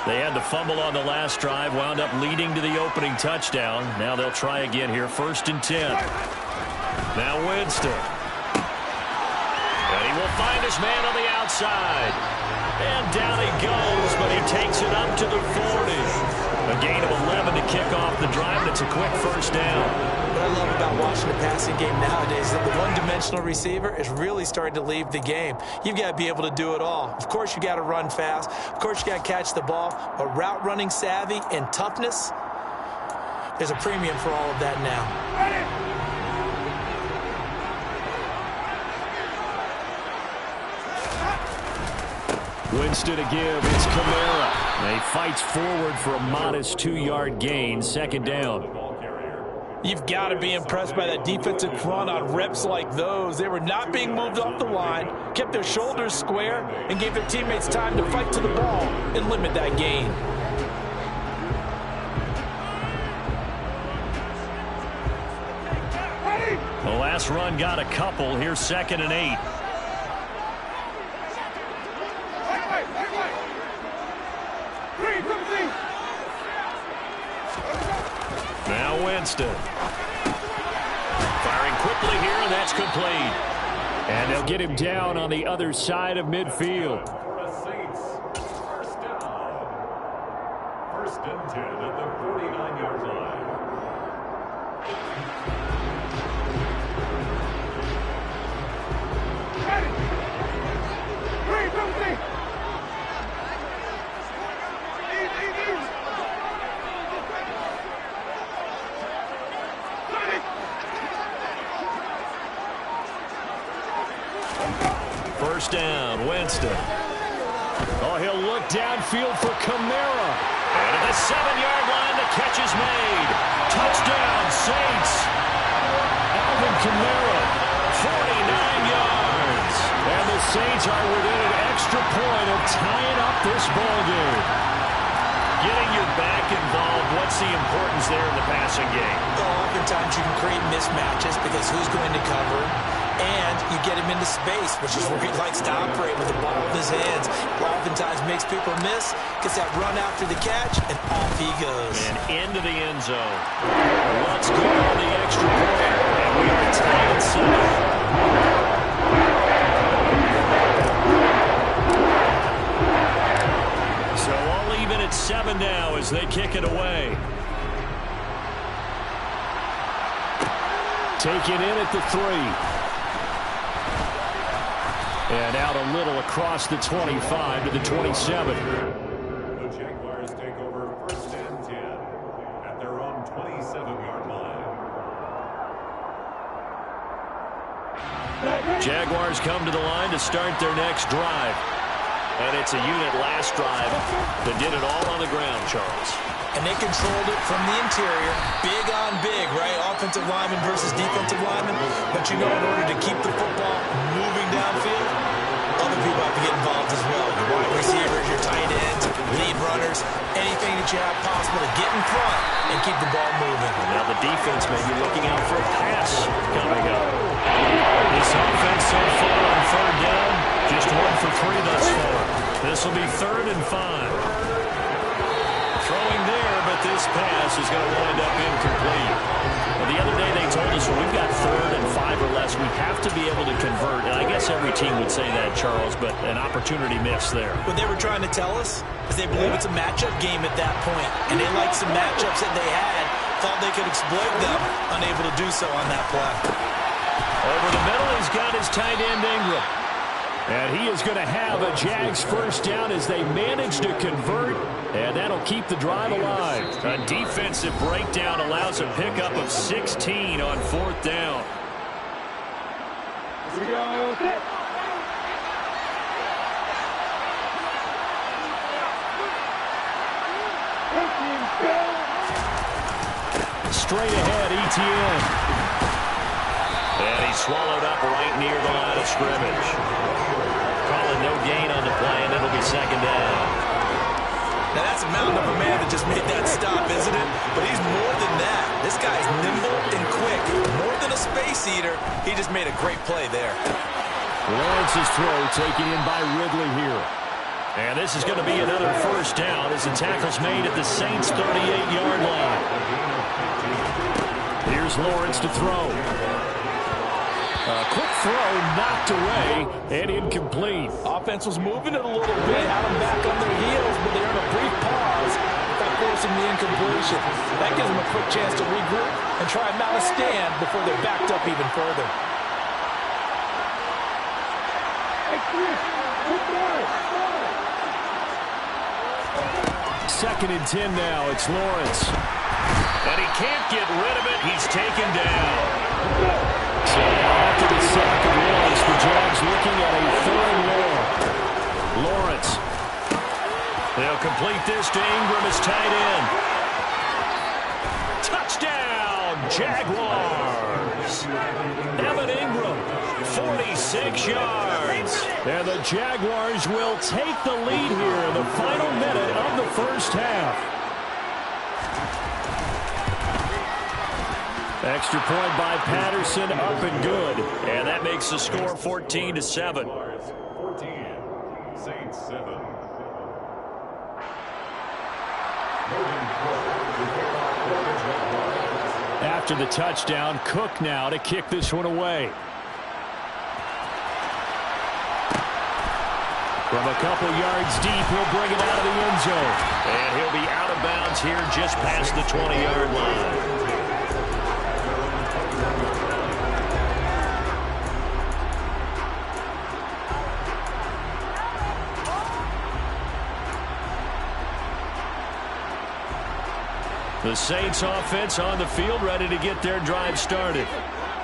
They had the fumble on the last drive, wound up leading to the opening touchdown. Now they'll try again here, 1st and 10. Now Winston. And he will find his man on the outside. And down he goes, but he takes it up to the 40. A gain of 11 to kick off the drive. That's a quick first down. What I love about watching the passing game nowadays is that the one-dimensional receiver is really starting to leave the game. You've got to be able to do it all. Of course, you got to run fast. Of course, you got to catch the ball. But route running savvy and toughness, there's a premium for all of that now. Winston to give. It's Kamara. And he fights forward for a modest 2-yard gain. 2nd down. You've got to be impressed by that defensive front on reps like those. They were not being moved off the line, kept their shoulders square, and gave their teammates time to fight to the ball and limit that gain. The last run got a couple. Here's 2nd and 8. Now Winston. Firing quickly here, and that's complete. And they'll get him down on the other side of midfield. For the Saints, first down. First and 10 at the 49-yard line. First down, Winston. Oh, he'll look downfield for Kamara. And at the 7-yard line, the catch is made. Touchdown, Saints. Alvin Kamara, 49 yards. And the Saints are within an extra point of tying up this ball game. Getting your back involved, what's the importance there in the passing game? Well, oftentimes you can create mismatches because who's going to cover, and you get him into space, which is where he likes to operate with the ball in his hands. Oftentimes makes people miss, gets that run after the catch, and off he goes. And into the end zone. Let's go on the extra point, and we are tied at 7. So all even at 7 now as they kick it away. Taken in at the 3. And out a little across the 25 to the 27. The Jaguars take over first and 10 at their own 27-yard line. Jaguars come to the line to start their next drive. And it's a unit last drive that did it all on the ground, Charles. And they controlled it from the interior. Big on big, right? Offensive lineman versus defensive lineman. But you know, in order to keep the football moving downfield, other people have to get involved as well. Your wide receivers, your tight ends, lead runners, anything that you have possible to get in front and keep the ball moving. Now the defense may be looking out for a pass coming up. This offense so far on third down, just 1 for 3 thus far. This will be 3rd and 5. Throwing there, but this pass is going to wind up incomplete. Well, the other day they told us when we've got 3rd and 5 or less, we have to be able to convert. And I guess every team would say that, Charles, but an opportunity missed there. What they were trying to tell us is they believe it's a matchup game at that point. And they liked some matchups that they had, thought they could exploit them, unable to do so on that play. Over the middle, he's got his tight end Ingram. And he is going to have a Jags first down as they manage to convert, and that'll keep the drive alive. A defensive breakdown allows a pickup of 16 on 4th down. Straight ahead, ETN. And he's swallowed up right near the line of scrimmage. Calling no gain on the play, and it'll be 2nd down. Now that's a mountain of a man that just made that stop, isn't it? But he's more than that. This guy's nimble and quick. More than a space eater, he just made a great play there. Lawrence's throw taken in by Ridley here. And this is going to be another first down as the tackle's made at the Saints' 38-yard line. Here's Lawrence to throw. A quick throw knocked away and incomplete. Offense was moving it a little bit, had them back on their heels, but they're in a brief pause without forcing the incompletion. That gives them a quick chance to regroup and try and mount a stand before they're backed up even further. 2nd and 10 now. It's Lawrence. And he can't get rid of it. He's taken down. So after the sack of Lawrence, the Jags looking at a 3rd and long. Lawrence. They'll complete this to Ingram as tight end. Touchdown, Jaguars. Evan Ingram, 46 yards. And the Jaguars will take the lead here in the final minute of the first half. Extra point by Patterson, up and good. And that makes the score 14-7. 14, Saints 7. After the touchdown, Cook now to kick this one away. From a couple yards deep, he'll bring it out of the end zone. And he'll be out of bounds here just past the 20-yard line. The Saints offense on the field, ready to get their drive started.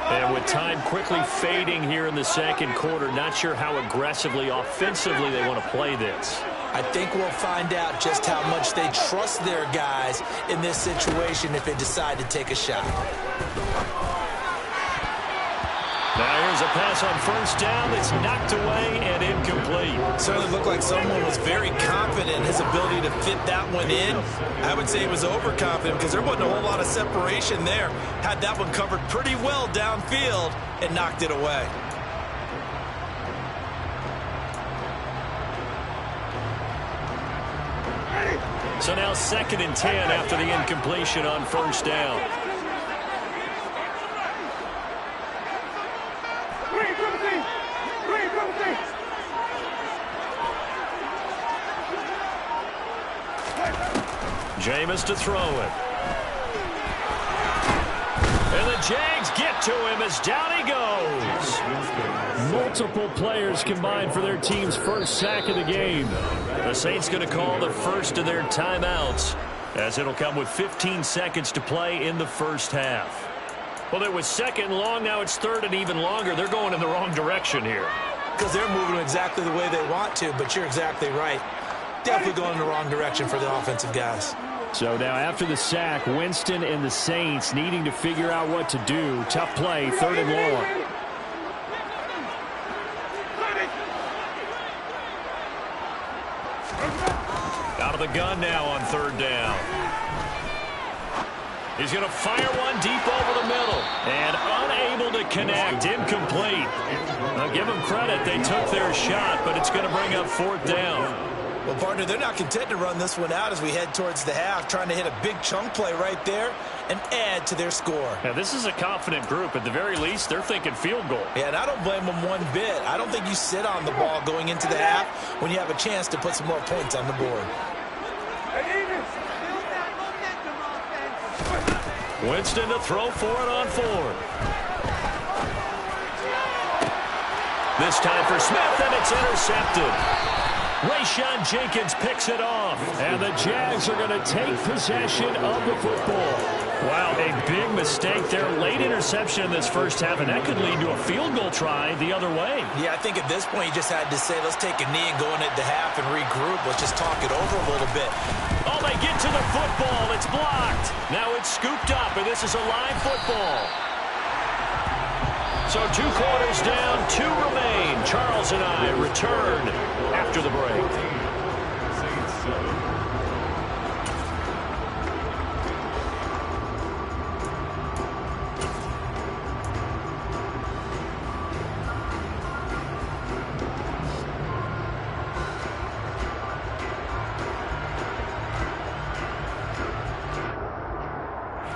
And with time quickly fading here in the second quarter, not sure how aggressively, offensively they want to play this. I think we'll find out just how much they trust their guys in this situation if they decide to take a shot. Now here's a pass on first down that's knocked away and incomplete. Certainly looked like someone was very confident in his ability to fit that one in. I would say he was overconfident because there wasn't a whole lot of separation there. Had that one covered pretty well downfield and knocked it away. So now 2nd and 10 after the incompletion on first down. Jameis to throw it. And the Jags get to him as down he goes. Multiple players combined for their team's first sack of the game. The Saints going to call the first of their timeouts, as it'll come with 15 seconds to play in the first half. Well, it was 2nd and long. Now it's 3rd and even longer. They're going in the wrong direction here. Because they're moving exactly the way they want to, but you're exactly right. Definitely going in the wrong direction for the offensive guys. So now after the sack, Winston and the Saints needing to figure out what to do. Tough play, 3rd and long. Out of the gun now on 3rd down. He's going to fire one deep over the middle. And unable to connect. Incomplete. Now give them credit. They took their shot, but it's going to bring up 4th down. Well, partner, they're not content to run this one out as we head towards the half, trying to hit a big chunk play right there and add to their score. Now, this is a confident group. At the very least, they're thinking field goal. Yeah, and I don't blame them one bit. I don't think you sit on the ball going into the half when you have a chance to put some more points on the board. Winston to throw for it on 4th. This time for Smith, and it's intercepted. Rayshon Jenkins picks it off, and the Jags are going to take possession of the football. Wow, a big mistake there. Late interception in this first half, and that could lead to a field goal try the other way. Yeah, I think at this point you just had to say, let's take a knee and go into the half and regroup. Let's just talk it over a little bit. Oh, they get to the football. It's blocked. Now it's scooped up, and this is a live football. So 2 quarters down, 2 remain. Charles and I return after the break.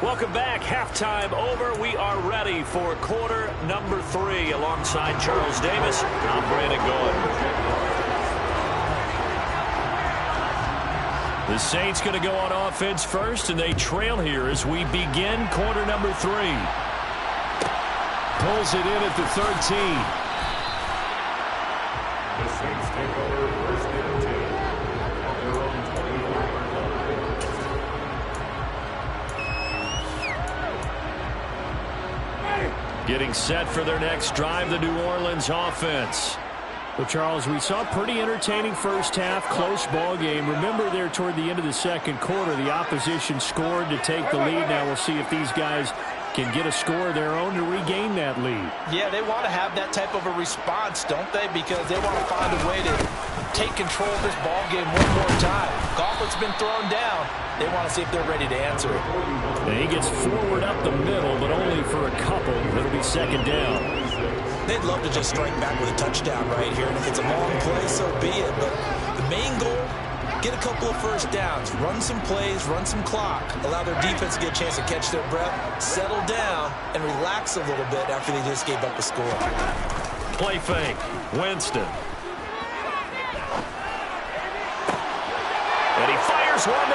Welcome back. Halftime over. We are ready for quarter number 3 alongside Charles Davis. I'm Brandon Gaudin. The Saints going to go on offense first, and they trail here as we begin quarter number 3. Pulls it in at the 13. The Saints take over 1st and 10 on their own 20-yard line. Getting set for their next drive, the New Orleans offense. Well, Charles, we saw a pretty entertaining first half, close ball game. Remember there toward the end of the second quarter, the opposition scored to take the lead. Now we'll see if these guys can get a score of their own to regain that lead. Yeah, they want to have that type of a response, don't they? Because they want to find a way to take control of this ball game one more time. Gauntlet's been thrown down. They want to see if they're ready to answer it. And he gets forward up the middle, but only for a couple. It'll be 2nd down. They'd love to just strike back with a touchdown right here, and if it's a long play, so be it. But the main goal, get a couple of first downs, run some plays, run some clock, allow their defense to get a chance to catch their breath, settle down, and relax a little bit after they just gave up a score. Play fake. Winston.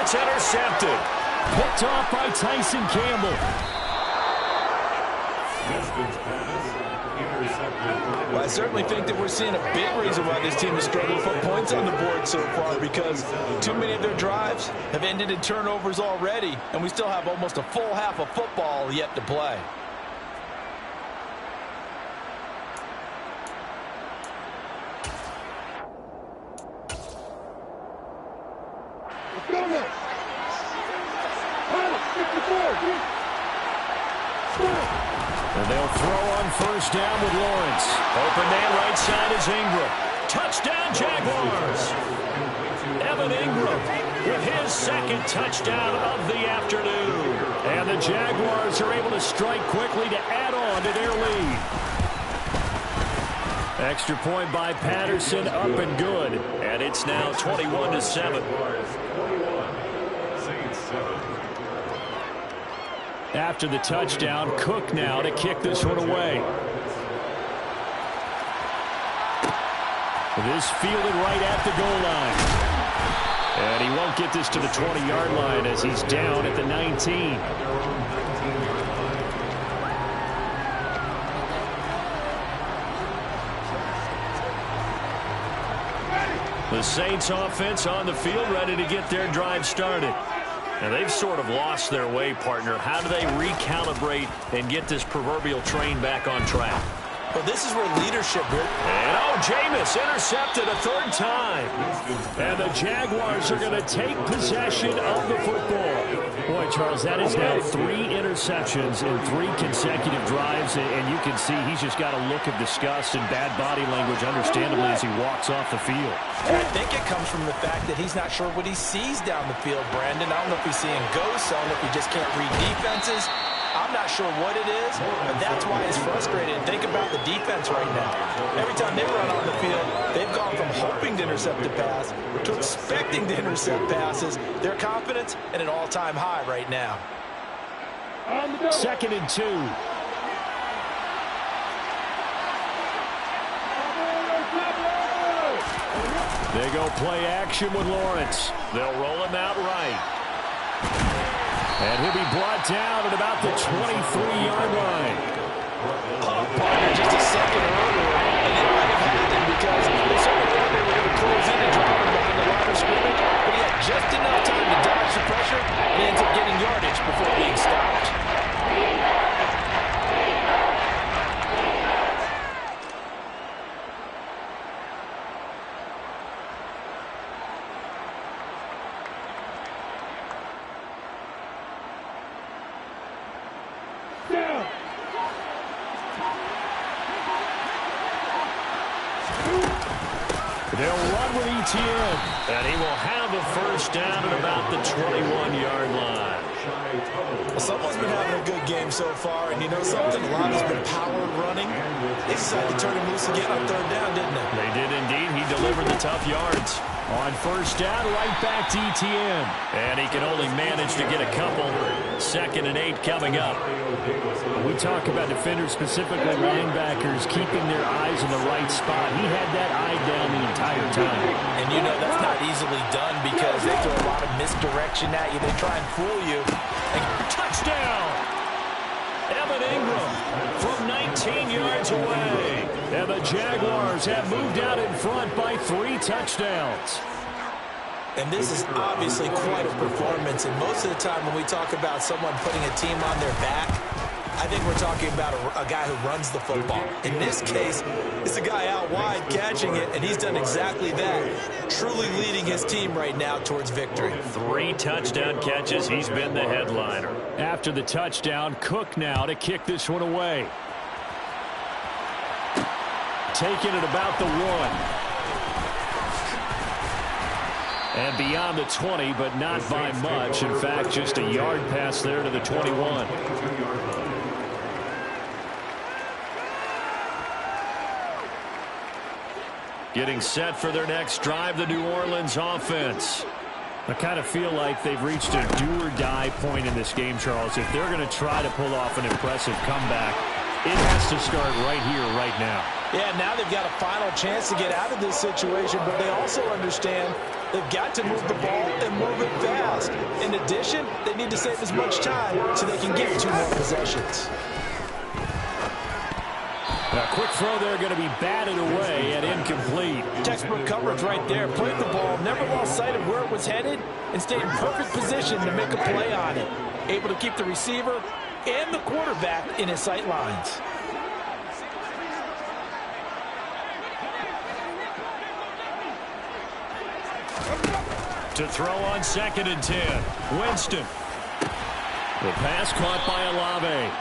it's intercepted. Picked off by Tyson Campbell. Well, I certainly think that we're seeing a big reason why this team has struggled to put points on the board so far, because too many of their drives have ended in turnovers already, and we still have almost a full half of football yet to play. And they'll throw on first down with Lawrence. Open man right side is Ingram. Touchdown Jaguars. Evan Ingram with his second touchdown of the afternoon. And the Jaguars are able to strike quickly to add on to their lead. Extra point by Patterson, up and good. And it's now 21-7. After the touchdown, Cook now to kick this one away. This fielded right at the goal line. And he won't get this to the 20-yard line as he's down at the 19. The Saints offense on the field, ready to get their drive started. And they've sort of lost their way, partner. How do they recalibrate and get this proverbial train back on track? Well, this is where leadership... And, Jameis intercepted a third time. And the Jaguars are going to take possession of the football. Boy, Charles, that is now 3 interceptions in 3 consecutive drives. And you can see he's just got a look of disgust and bad body language, understandably, as he walks off the field. And I think it comes from the fact that he's not sure what he sees down the field, Brandon. I don't know if he's seeing ghosts. I don't know if he just can't read defenses. I'm not sure what it is, but that's why he's frustrated. And think about the defense right now. Every time they run on the field, they've gone from hoping to intercept a pass to expecting to intercept passes. Their confidence at an all-time high right now. 2nd and 2. They go play action with Lawrence. They'll roll him out right. And he'll be brought down at about the 23-yard line. Partner, just a second earlier, and it might have happened because they certainly thought they were going to close in and drop him behind the line of scrimmage, but he had just enough time to dodge the pressure, and he ends up getting yardage before being stopped. They'll run with ETN. And he will have a first down at about the 21-yard line. Well, someone's been having a good game so far, and you know something? A lot has been power running. They decided to turn him loose again on 3rd down, didn't they? They did indeed. He delivered the tough yards. On first down, right back to ETN. And he can only manage to get a couple. 2nd and 8 coming up. We talk about defenders, specifically linebackers, keeping their eyes in the right spot. He had that eye down the entire time. And you know that's not easily done because they throw a lot of misdirection at you. They try and fool you. And touchdown! Evan Ingram from 19 yards away. And the Jaguars have moved out in front by 3 touchdowns. And this is obviously quite a performance. And most of the time when we talk about someone putting a team on their back, I think we're talking about a guy who runs the football. In this case, it's a guy out wide catching it, and he's done exactly that, truly leading his team right now towards victory. 3 touchdown catches. He's been the headliner. After the touchdown, Cook now to kick this one away. Taking it about the 1. And beyond the 20, but not by much. In fact, just a yard pass there to the 21. Getting set for their next drive, the New Orleans offense. I kind of feel like they've reached a do-or-die point in this game, Charles. If they're going to try to pull off an impressive comeback, It has to start right here, right now. Yeah, now they've got a final chance to get out of this situation, but they also understand they've got to move the ball and move it fast. In addition, they need to save as much time so they can get 2 more possessions. A quick throw there going to be batted away and incomplete. Textbook coverage right there. Played the ball, never lost sight of where it was headed, and stayed in perfect position to make a play on it. Able to keep the receiver and the quarterback in his sight lines. To throw on 2nd and 10. Winston. The pass caught by Olave.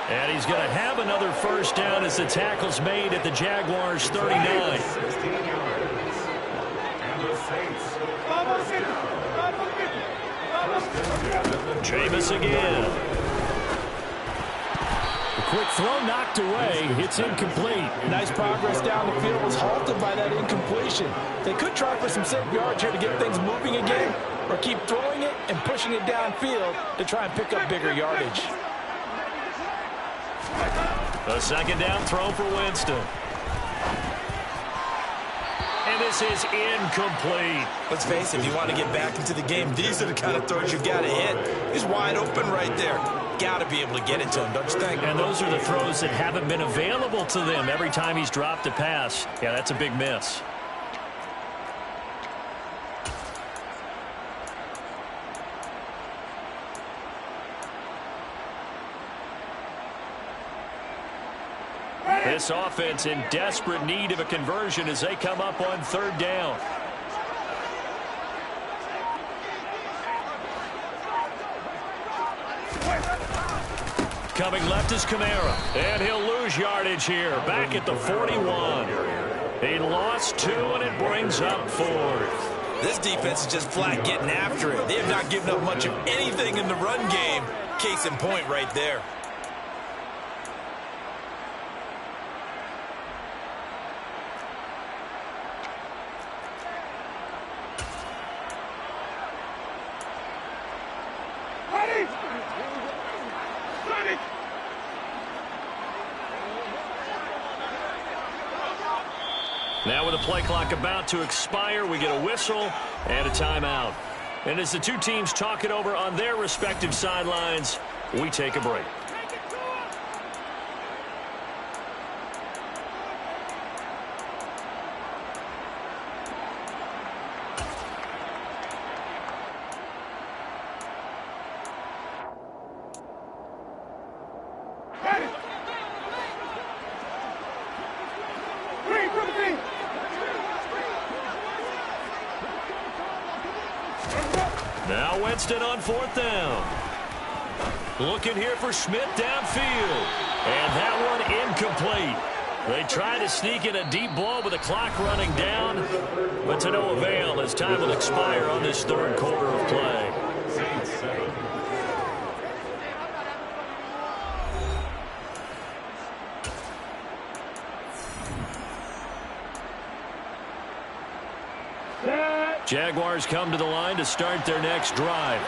And he's going to have another first down as the tackle's made at the Jaguars' 39. Jameis again. The quick throw knocked away. It's incomplete. Nice progress down the field was halted by that incompletion. They could try for some safe yards here to get things moving again, or keep throwing it and pushing it downfield to try and pick up bigger yardage. A 2nd down throw for Winston. And this is incomplete. Let's face it, if you want to get back into the game, these are the kind of throws you've got to hit. He's wide open right there. Got to be able to get it to him, don't you think? And those are the throws that haven't been available to them every time he's dropped a pass. Yeah, that's a big miss. This offense in desperate need of a conversion as they come up on 3rd down. Coming left is Kamara, and he'll lose yardage here. Back at the 41. He lost 2, and it brings up 4th. This defense is just flat getting after it. They have not given up much of anything in the run game. Case in point right there. Now with the play clock about to expire, we get a whistle and a timeout. And as the two teams talk it over on their respective sidelines, we take a break. Now Winston on 4th down. Looking here for Smith downfield. And that one incomplete. They try to sneak in a deep ball with the clock running down, but to no avail as time will expire on this 3rd quarter of play. Jaguars come to the line to start their next drive.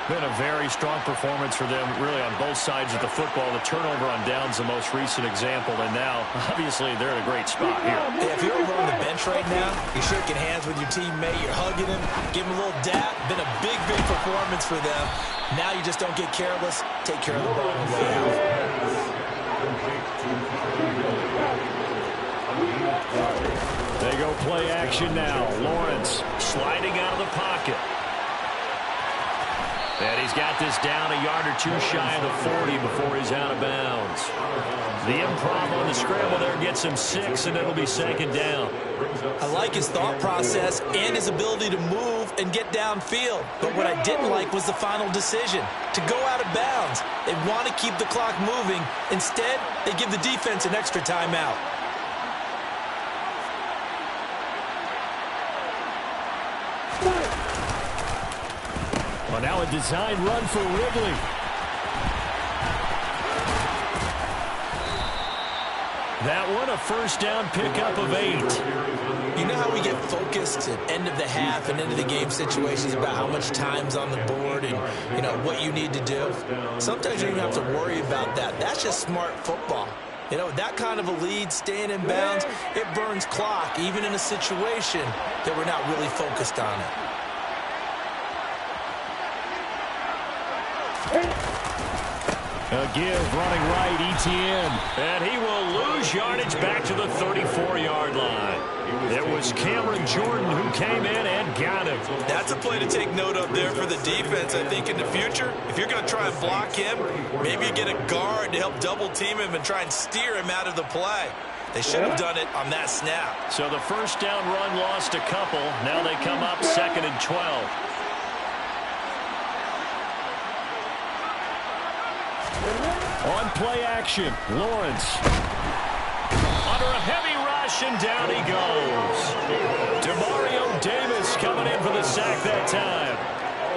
Been a very strong performance for them, really, on both sides of the football. The turnover on downs, the most recent example, and now, obviously, they're in a great spot here. Yeah, if you're over on the bench right now, you're shaking hands with your teammate, you're hugging him, giving him a little dap. Been a big, big performance for them. Now you just don't get careless. Take care of the ball on the way out. They go play action now. Lawrence sliding out of the pocket. And he's got this down a yard or two shy of the 40 before he's out of bounds. The improv on the scramble there gets him 6, and it'll be 2nd down. I like his thought process and his ability to move and get downfield. But what I didn't like was the final decision, to go out of bounds. They want to keep the clock moving. Instead, they give the defense an extra timeout. Well, now a design run for Ridley. That one a 1st down pickup of 8. You know how we get focused at end of the half and into the game situations about how much time's on the board and, you know, what you need to do? Sometimes you don't even have to worry about that. That's just smart football. You know, with that kind of a lead, staying in bounds, it burns clock, even in a situation that we're not really focused on it. A give running right, Etienne. And he will lose yardage back to the 34-yard line. It was Cameron Jordan who came in and got him. That's a play to take note of there for the defense, I think, in the future. If you're going to try and block him, maybe you get a guard to help double-team him and try and steer him out of the play. They should have done it on that snap. So the first down run lost a couple. Now they come up 2nd and 12. On play action, Lawrence. Under a heavy rush, and down he goes. Demario Davis coming in for the sack that time.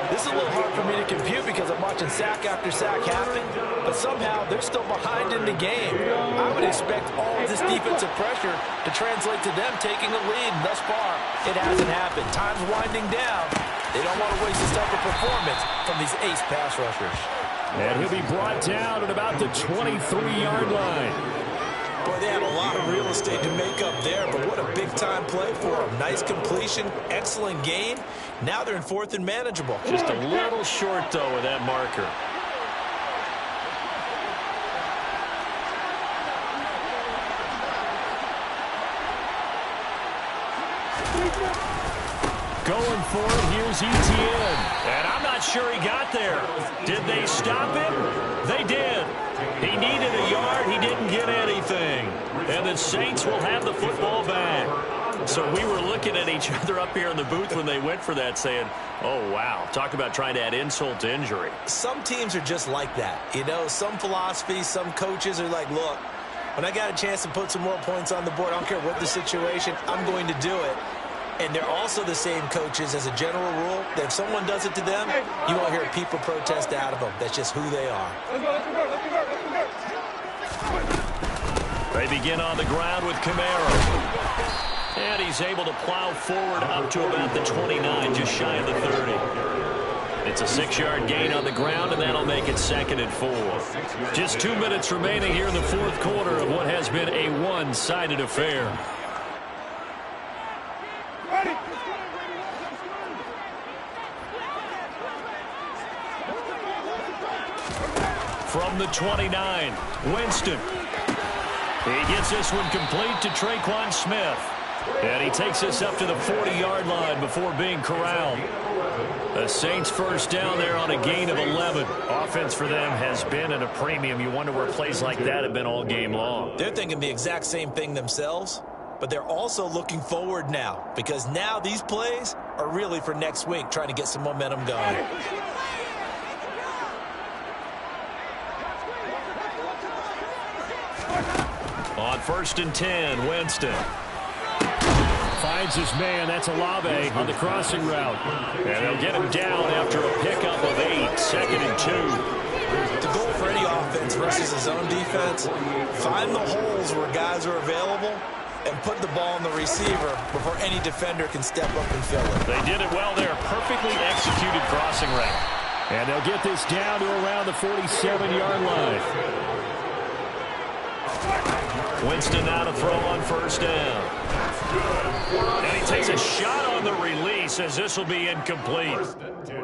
This is a little hard for me to compute because I'm watching sack after sack happen, but somehow they're still behind in the game. I would expect all of this defensive pressure to translate to them taking a lead, and thus far, it hasn't happened. Time's winding down. They don't want to waste this type of performance from these ace pass rushers. And he'll be brought down at about the 23-yard line. Boy, they had a lot of real estate to make up there, but what a big-time play for them. Nice completion, excellent gain. Now they're in 4th and manageable. Just a little short, though, with that marker. Going for it, here's Etienne. And I'm not sure he got there. Did they stop him? They did. He needed a yard. He didn't get anything. And the Saints will have the football back. So we were looking at each other up here in the booth when they went for that saying, oh, wow, talk about trying to add insult to injury. Some teams are just like that. You know, some philosophies, some coaches are like, look, when I got a chance to put some more points on the board, I don't care what the situation, I'm going to do it. And they're also the same coaches as a general rule that if someone does it to them, you won't hear people protest out of them. That's just who they are. They begin on the ground with Kamara. And he's able to plow forward up to about the 29, just shy of the 30. It's a 6-yard gain on the ground, and that'll make it 2nd and 4. Just 2 minutes remaining here in the 4th quarter of what has been a one-sided affair. From the 29, Winston. He gets this one complete to Traquan Smith. And he takes this up to the 40-yard line before being corralled. The Saints first down there on a gain of 11. Offense for them has been at a premium. You wonder where plays like that have been all game long. They're thinking the exact same thing themselves, but they're also looking forward now because now these plays are really for next week, trying to get some momentum going. On 1st and 10, Winston. Finds his man. That's Olave on the crossing route. And they'll get him down after a pickup of 8. 2nd and 2. The goal for any offense versus his own defense, find the holes where guys are available and put the ball on the receiver before any defender can step up and fill it. They did it well there. Perfectly executed crossing route. And they'll get this down to around the 47-yard line. Winston now to throw on 1st down. And he takes a shot on the release as this will be incomplete.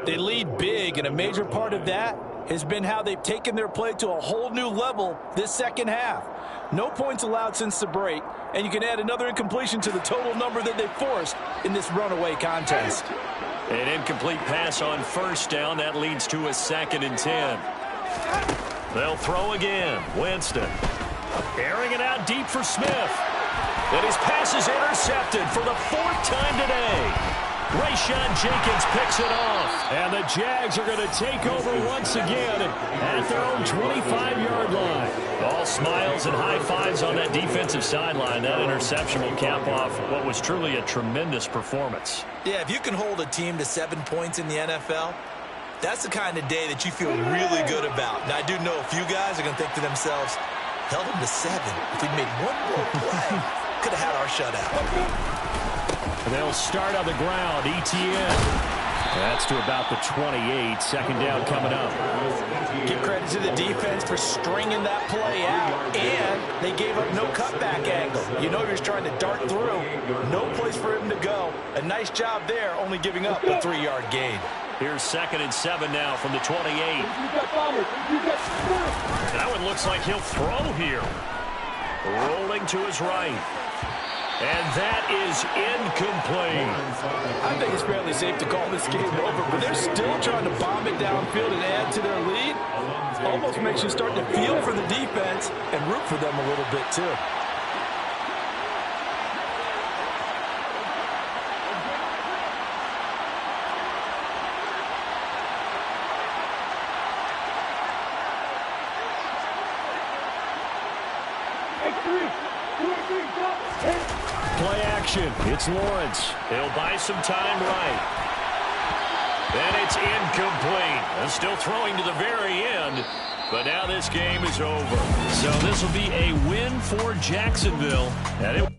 They lead big, and a major part of that has been how they've taken their play to a whole new level this second half. No points allowed since the break, and you can add another incompletion to the total number that they forced in this runaway contest. An incomplete pass on 1st down. That leads to a 2nd and 10. They'll throw again. Winston. Airing it out deep for Smith. And his pass is intercepted for the 4th time today. Rayshawn Jenkins picks it off. And the Jags are going to take over once again at their own 25-yard line. All smiles and high fives on that defensive sideline. That interception will cap off what was truly a tremendous performance. Yeah, if you can hold a team to 7 points in the NFL, that's the kind of day that you feel really good about. Now, I do know a few guys are going to think to themselves, held them to 7. If we made one more play, could have had our shutout. They'll start on the ground. ETN. That's to about the 28. Second down coming up. Give credit to the defense for stringing that play out, and they gave up no cutback angle. You know you're trying to dart through. No place for him to go. A nice job there, only giving up a 3-yard gain. Here's 2nd and 7 now from the 28. That one looks like he'll throw here. Rolling to his right. And that is incomplete. I think it's fairly safe to call this game over, but they're still trying to bomb it downfield and add to their lead. Almost makes you start to feel for the defense and root for them a little bit, too. Play action. It's Lawrence. He'll buy some time right. And it's incomplete. And still throwing to the very end. But now this game is over. So this will be a win for Jacksonville. And it